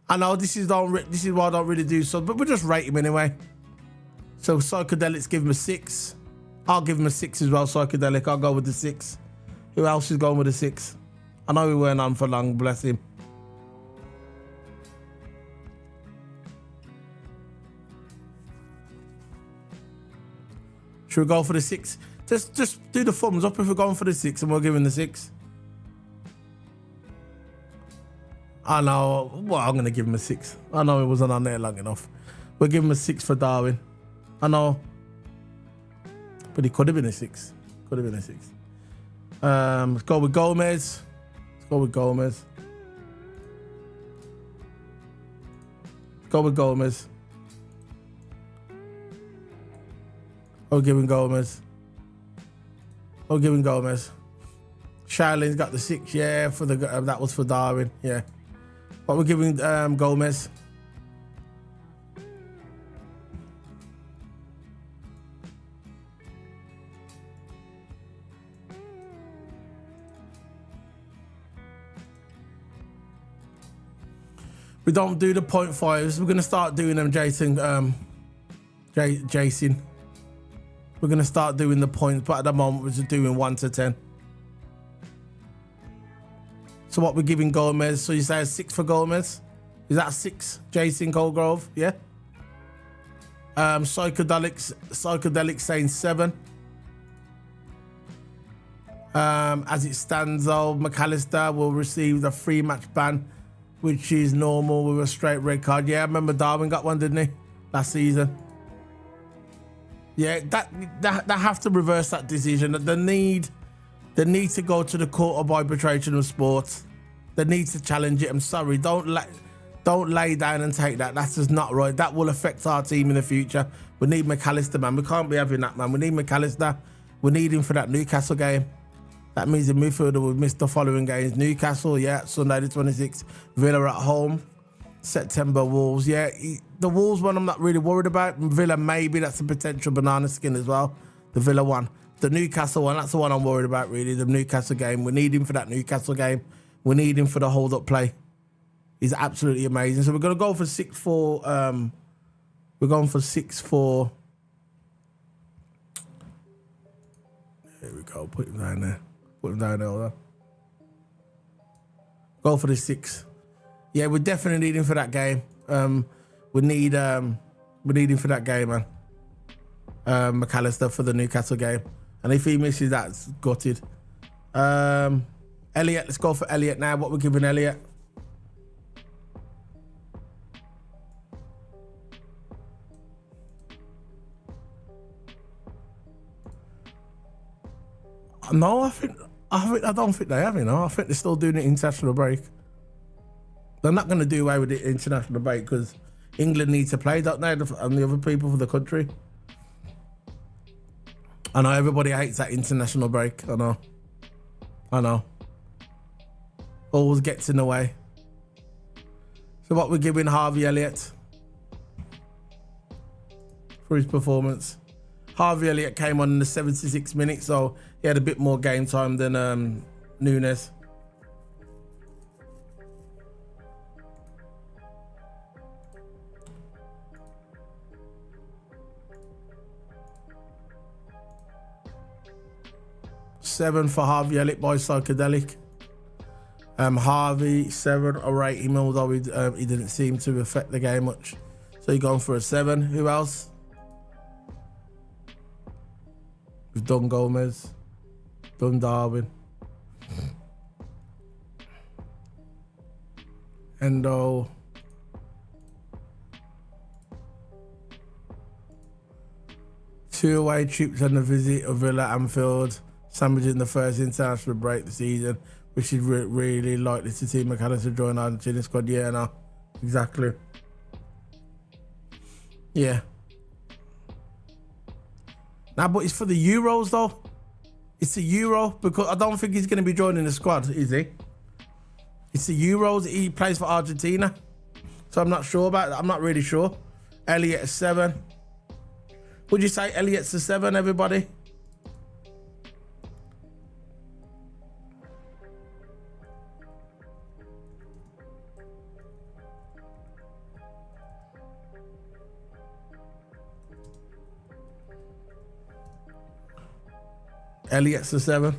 I know this is why I don't really do so, but we'll just rate him anyway. So Psychedelics, give him a 6. I'll give him a 6 as well. Psychedelic, I'll go with the 6. Who else is going with a 6? I know we weren't on for long. Bless him. Should we go for the 6? Just do the thumbs up if we're going for the 6 and we're giving the 6. I know. Well, I'm going to give him a 6. I know he wasn't on there long enough. We'll give him a 6 for Darwin. I know. But he could have been a 6. Could have been a 6. Let's go with Gomez. Let's go with Gomez. Go with Gomez. I'll give him Gomez. I'll give him Gomez. Charlene's got the 6, yeah. For the that was for Darwin, yeah. But we're giving Gomez. We don't do the 0.5s. We're gonna start doing them, Jason. Jason. We're gonna start doing the points, but at the moment we're just doing 1 to 10. So what we're giving Gomez? So you say a 6 for Gomez? Is that a 6? Jason Colgrove, yeah. Psychedelics saying 7. As it stands though, McAllister will receive the 3-match ban, which is normal with a straight red card. Yeah, I remember Darwin got one, didn't he? Last season. Yeah, that have to reverse that decision. They need to go to the court of arbitration of sports. They need to challenge it. I'm sorry, don't lay down and take that. That's just not right. That will affect our team in the future. We need McAllister, man. We can't be having that, man. We need McAllister. We need him for that Newcastle game. That means the midfielder will miss the following games. Newcastle, yeah, Sunday the 26th. Villa at home. September, Wolves. Yeah, the Wolves one I'm not really worried about. Villa, maybe that's a potential banana skin as well. The Villa one. The Newcastle one, that's the one I'm worried about, really. The Newcastle game. We need him for that Newcastle game. We need him for the hold-up play. He's absolutely amazing. So we're going to go for 6-4. We're going for 6-4. There we go. Put him down there. Put him down there. Hold on. Go for the 6. Yeah, we definitely need him for that game. We need him for that game, man. McAllister for the Newcastle game. And if he misses, that's gutted. Elliot, let's go for Elliot now. What we're giving Elliot? No, I don't think they have, you know. I think they're still doing it international break. They're not going to do away with the international break because England need to play, don't they? And the other people for the country. I know everybody hates that international break. I know. Always gets in the way. So what we're giving Harvey Elliott for his performance. Harvey Elliott came on in the 76 minutes, so he had a bit more game time than Nunes. Seven for Harvey Elliott by Psychedelic. Harvey, 7 or 8 him, although he didn't seem to affect the game much. So you're going for a 7. Who else? We've done Gomez, done Darwin. Endo. Two away trips and a visit of Villa Anfield, sandwiching the first international break this season, which is really likely to see McAllister join Argentina squad. Yeah, no, exactly. Yeah. Nah, but it's for the Euros though. It's the Euro because I don't think he's going to be joining the squad, is he? It's the Euros. He plays for Argentina, so I'm not sure about that. I'm not really sure. Elliott is 7. Would you say Elliott's a 7, everybody? Elliott's a 7.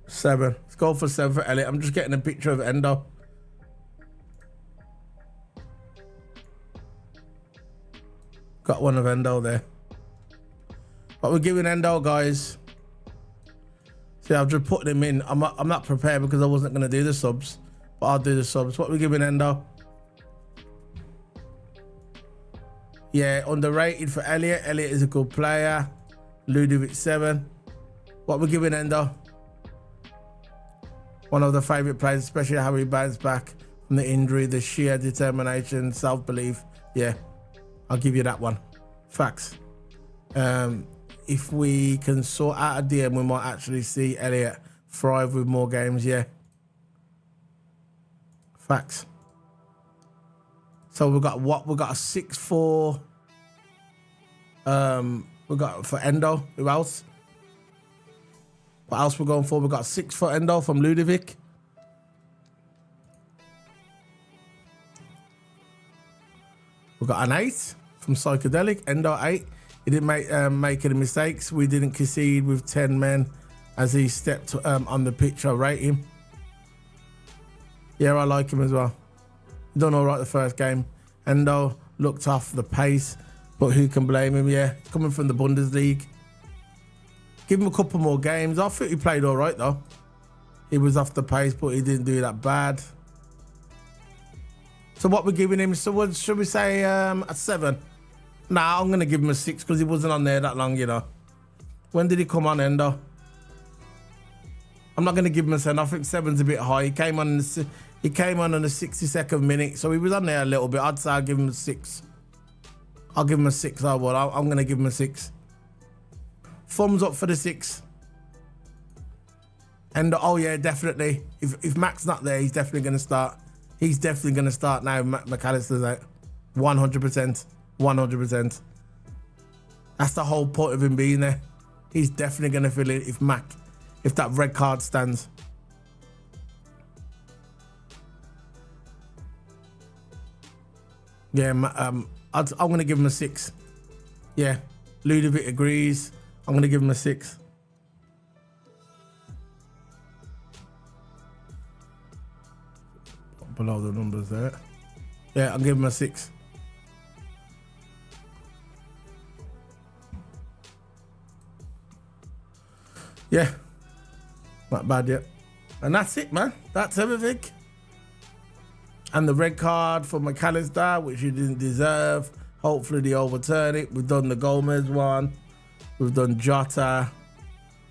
Seven. Let's go for 7 for Elliott. I'm just getting a picture of Endo. Got one of Endo there. But we're giving Endo, guys. See, I've just put him in. I'm not prepared because I wasn't going to do the subs. But I'll do the subs. What we're giving Endo? Yeah, underrated for Elliott. Elliott is a good player. Ludovic 7. What we're giving Endo? One of the favourite players, especially how he bounced back from the injury, the sheer determination, self-belief. Yeah, I'll give you that one. Facts. If we can sort out a DM, we might actually see Elliott thrive with more games. Yeah. Facts. So we've got what? We've got a 6 for... we've got for Endo. Who else? What else we're going for? We've got 6 for Endo from Ludovic. We've got an 8 from Psychedelic. Endo 8. He didn't make any mistakes. We didn't concede with 10 men as he stepped on the pitch. I rate him. Yeah, I like him as well. He done all right the first game. Endo looked off the pace, but who can blame him? Yeah, coming from the Bundesliga. Give him a couple more games. I think he played all right though. He was off the pace, but he didn't do that bad. So what we're giving him, so what should we say, a 7? Nah, I'm going to give him a 6 because he wasn't on there that long, you know. When did he come on, Endo? I'm not going to give him a 7. I think 7's a bit high. He came on in the 62nd minute, so he was on there a little bit. I'd say I'll give him a 6. I'll give him a 6, I would. I'm going to give him a 6. Thumbs up for the 6. And oh yeah, definitely. If Mac's not there, he's definitely going to start. He's definitely going to start now. McAllister's out. 100%. 100%. That's the whole point of him being there. He's definitely going to fill it if that red card stands. Yeah, I'm going to give him a 6. Yeah, Ludovic agrees. I'm going to give him a 6. below the numbers there. Yeah, I'll give him a 6. Yeah, not bad yet. And that's it, man. That's everything. And the red card for McAllister, which he didn't deserve. Hopefully they overturn it. We've done the Gomez one. We've done Jota.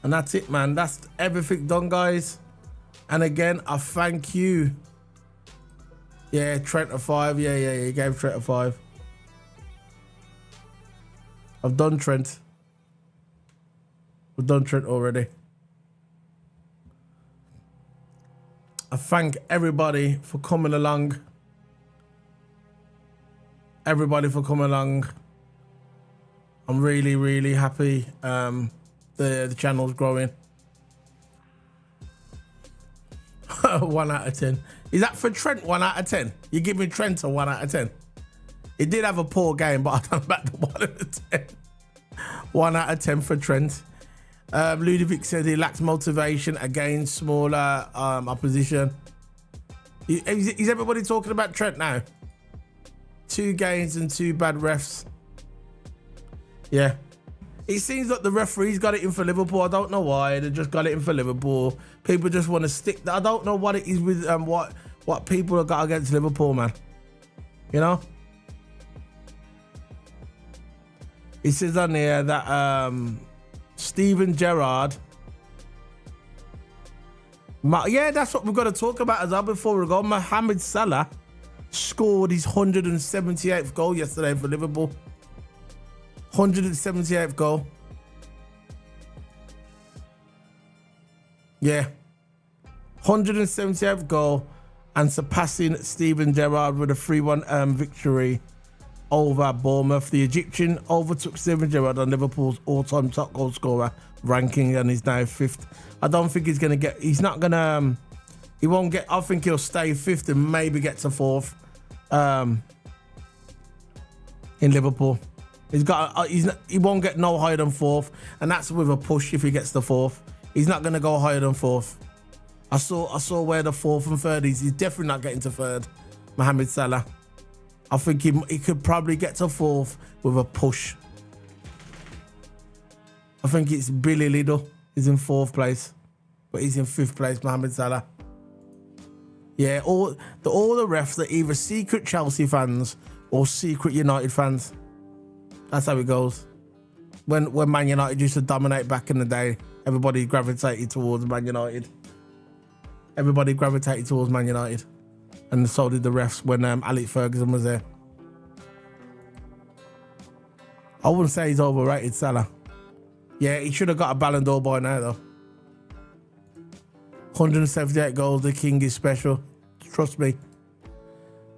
And that's it, man. That's everything done, guys. And again, I thank you. Yeah, Trent a 5. Yeah, you gave Trent a 5. I've done Trent. We've done Trent already. I thank everybody for coming along. Everybody for coming along. I'm really, really happy. The channel's growing. 1 out of 10. Is that for Trent 1 out of 10? You give me Trent a 1 out of 10. He did have a poor game, but I done back to 1 out of 10. 1 out of 10 for Trent. Ludovic said he lacks motivation against smaller opposition. Is everybody talking about Trent now? 2 games and 2 bad refs. Yeah. It seems like the referees got it in for Liverpool. I don't know why. They just got it in for Liverpool. People just want to stick. I don't know what it is with what people have got against Liverpool, man. You know? It says on here that Steven Gerrard. Yeah, that's what we've got to talk about as well before we go. Mohamed Salah scored his 178th goal yesterday for Liverpool. 178th goal. Yeah. 178th goal and surpassing Steven Gerrard with a 3-1 victory over Bournemouth. The Egyptian overtook Steven Gerrard on Liverpool's all-time top goal scorer ranking and is now 5th. I don't think he's going to get... He's not going to... he won't get... I think he'll stay 5th and maybe get to 4th in Liverpool. He's got... he won't get no higher than 4th, and that's with a push if he gets to 4th. He's not going to go higher than 4th. I saw where the 4th and 3rd is. He's definitely not getting to 3rd. Mohamed Salah. I think he could probably get to 4th with a push. I think it's Billy Liddell. He's in 4th place, but he's in 5th place, Mohamed Salah. Yeah, all the refs are either secret Chelsea fans or secret United fans. That's how it goes. When Man United used to dominate back in the day, everybody gravitated towards Man United. Everybody gravitated towards Man United. And so did the refs when Alex Ferguson was there. I wouldn't say he's overrated, Salah. Yeah, he should have got a Ballon d'Or by now, though. 178 goals, the king is special. Trust me.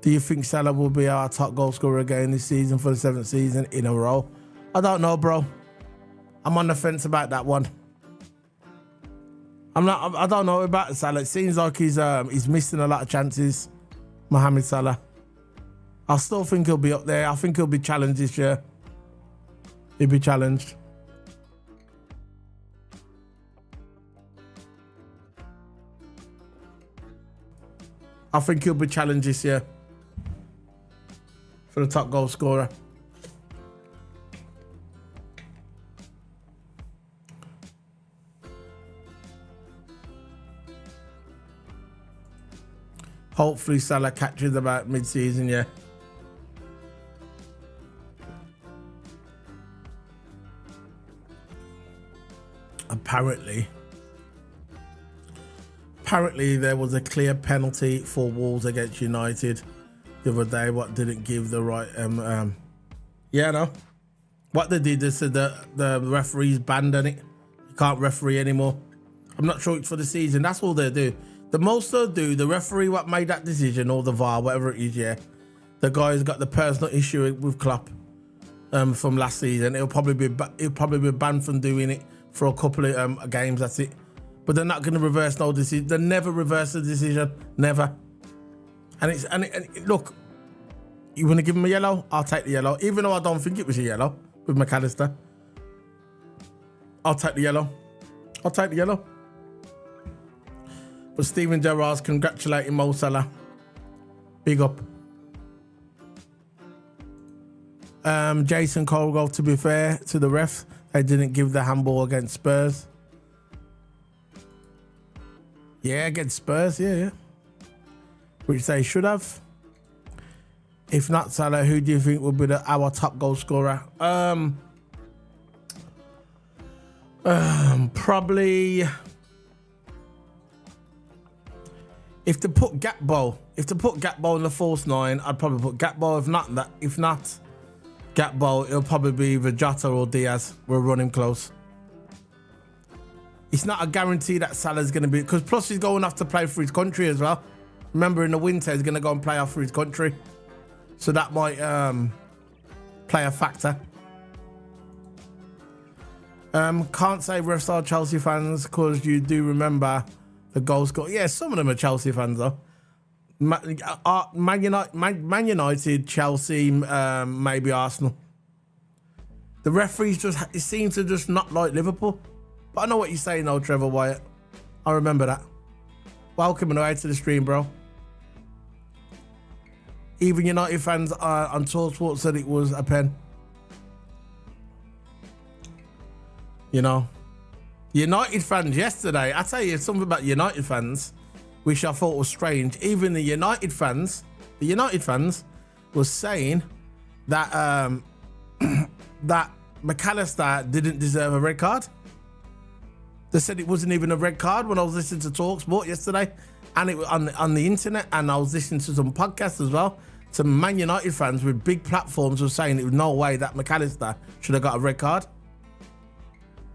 Do you think Salah will be our top goal scorer again this season for the 7th season in a row? I don't know, bro. I'm on the fence about that one. I don't know about Salah. It seems like he's missing a lot of chances. Mohamed Salah. I still think he'll be up there. I think he'll be challenged this year. He'll be challenged. I think he'll be challenged this year for the top goal scorer. Hopefully Salah catches about mid-season, yeah. Apparently there was a clear penalty for Wolves against United the other day. What didn't give the right yeah, no. What they did, they said that the referee's banned on it. You can't referee anymore. I'm not sure it's for the season. That's all they do. The most they'll do, the referee what made that decision, or the VAR, whatever it is, yeah. The guy's got the personal issue with Klopp from last season. He'll probably be banned from doing it for a couple of games. That's it. But they're not going to reverse no decision. They never reverse the decision, never. And look, you want to give him a yellow? I'll take the yellow, even though I don't think it was a yellow with McAllister. I'll take the yellow. I'll take the yellow. But Steven Gerrard's congratulating Mo Salah Big up. Jason Colgrove, to be fair to the refs, they didn't give the handball against Spurs. Yeah, against Spurs, yeah. Which they should have. If not, Salah, who do you think will be our top goal scorer? Probably. If to put Gakpo in the false nine, I'd probably put Gakpo. If not Gakpo, it'll probably be either Jota or Diaz. We're running close. It's not a guarantee that Salah's going to be, because plus he's going off to play for his country as well. Remember, in the winter he's going to go and play off for his country, so that might play a factor. Can't say refs are Chelsea fans, because you do remember the goal score. Yeah, some of them are Chelsea fans though. Man United, Chelsea, maybe Arsenal. The referees it seems to just not like Liverpool. But I know what you're saying though, Trevor Wyatt. I remember that. Welcome away to the stream, bro. Even United fans on TalkSport said it was a pen. You know, United fans yesterday, I tell you something about United fans, which I thought was strange. Even the United fans was saying that that McAllister didn't deserve a red card. They said it wasn't even a red card when I was listening to TalkSport yesterday, and it was on the internet, and I was listening to some podcasts as well. Some Man United fans with big platforms were saying it was no way that McAllister should have got a red card.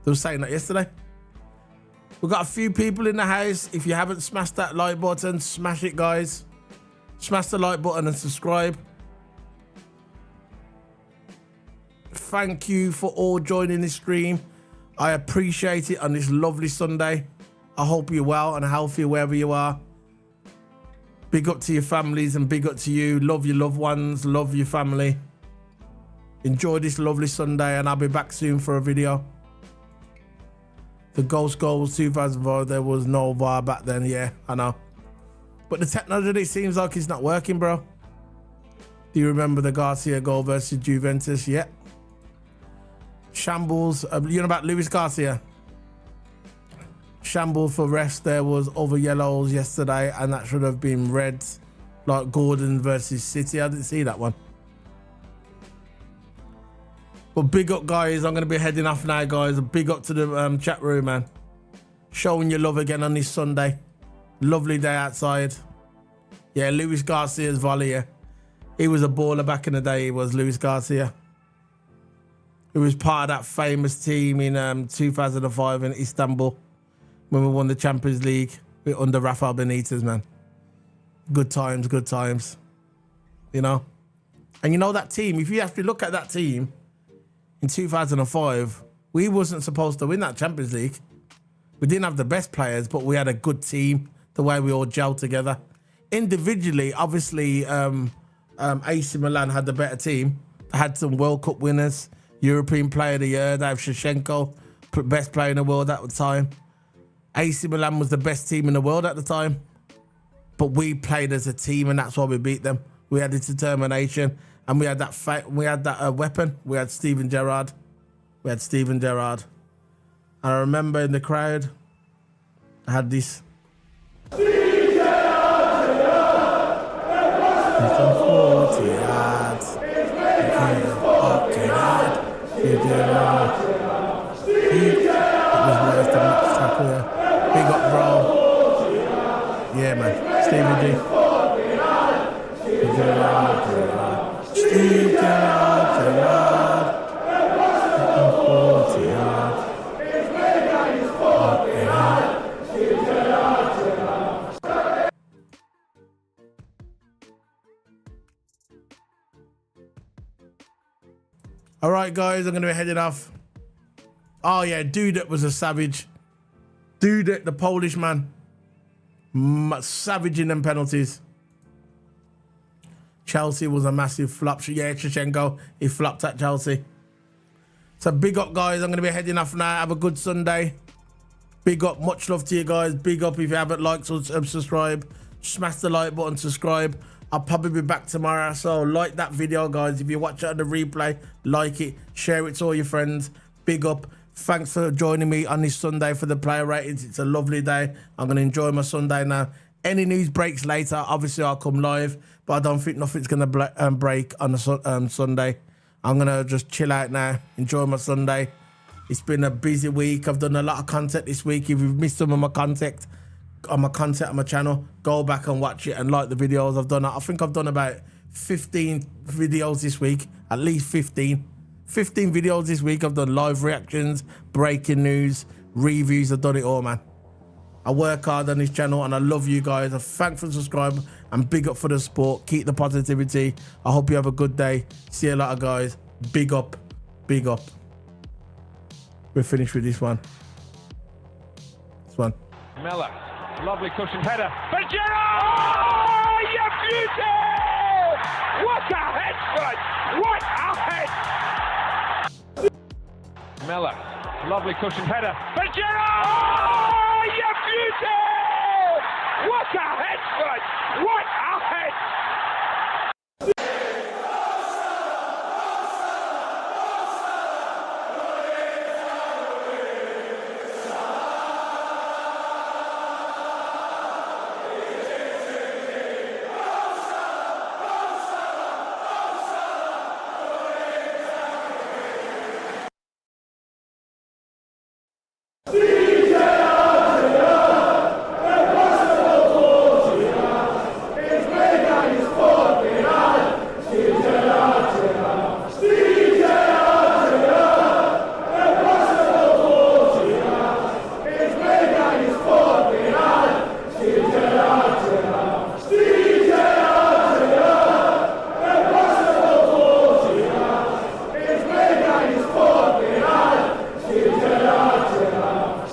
They were saying that yesterday. We've got a few people in the house. If you haven't smashed that like button, smash it, guys. Smash the like button and subscribe. Thank you for all joining this stream. I appreciate it on this lovely Sunday. I hope you're well and healthy wherever you are. Big up to your families and big up to you. Love your loved ones. Love your family. Enjoy this lovely Sunday, and I'll be back soon for a video. The Ghost Goal was 2005. There was no VAR back then. Yeah, I know. But the technology seems like it's not working, bro. Do you remember the Garcia goal versus Juventus? Yeah. Shambles. You know about Luis Garcia? Shambles for refs. There was other yellows yesterday, and that should have been reds, like Gordon versus City. I didn't see that one. But big up, guys. I'm going to be heading off now, guys. Big up to the chat room, man. Showing your love again on this Sunday. Lovely day outside. Yeah, Luis Garcia's volley. Yeah. He was a baller back in the day. He was Luis Garcia. He was part of that famous team in 2005 in Istanbul when we won the Champions League under Rafa Benitez, man. Good times, good times. You know? And you know that team, if you actually look at that team, in 2005, we wasn't supposed to win that Champions League. We didn't have the best players, but we had a good team, the way we all gelled together. Individually, obviously, AC Milan had the better team. They had some World Cup winners, European Player of the Year. They have Shevchenko, best player in the world at the time. AC Milan was the best team in the world at the time. But we played as a team, and that's why we beat them. We had the determination. And we had that fight. We had that weapon. We had Steven Gerrard. And I remember in the crowd, I had this. Steven Gerrard. Big up, bro. Yeah, man. Stevie G. Steve Gerrard. All right, guys, I'm going to be heading off. Oh, yeah, Dudek was a savage. Dudek, the Polish man. Savage in them penalties. Chelsea was a massive flop. Yeah, Shevchenko, he flopped at Chelsea. So big up, guys. I'm going to be heading off now. Have a good Sunday. Big up. Much love to you guys. Big up if you haven't liked or subscribe. Smash the like button, subscribe. I'll probably be back tomorrow. So like that video, guys. If you watch it on the replay, like it, share it to all your friends. Big up. Thanks for joining me on this Sunday for the player ratings. It's a lovely day. I'm going to enjoy my Sunday now. Any news breaks later, obviously I'll come live, but I don't think nothing's going to break on a Sunday. I'm going to just chill out now, enjoy my Sunday. It's been a busy week. I've done a lot of content this week. If you've missed some of my content on my channel, go back and watch it and like the videos I've done. I think I've done about 15 videos this week, at least 15 videos this week. I've done live reactions, breaking news, reviews. I've done it all, man. I work hard on this channel and I love you guys. I'm thankful for subscribing and big up for the support. Keep the positivity. I hope you have a good day. See you later, guys. Big up. Big up. We're finished with this one. This one. Miller, lovely cushioned header. For Gerrard! Oh, you beauty! What a head, son! What a head! Miller, lovely cushioned header. For Gerrard! Oh, you beauty! What a head, son! What a head! See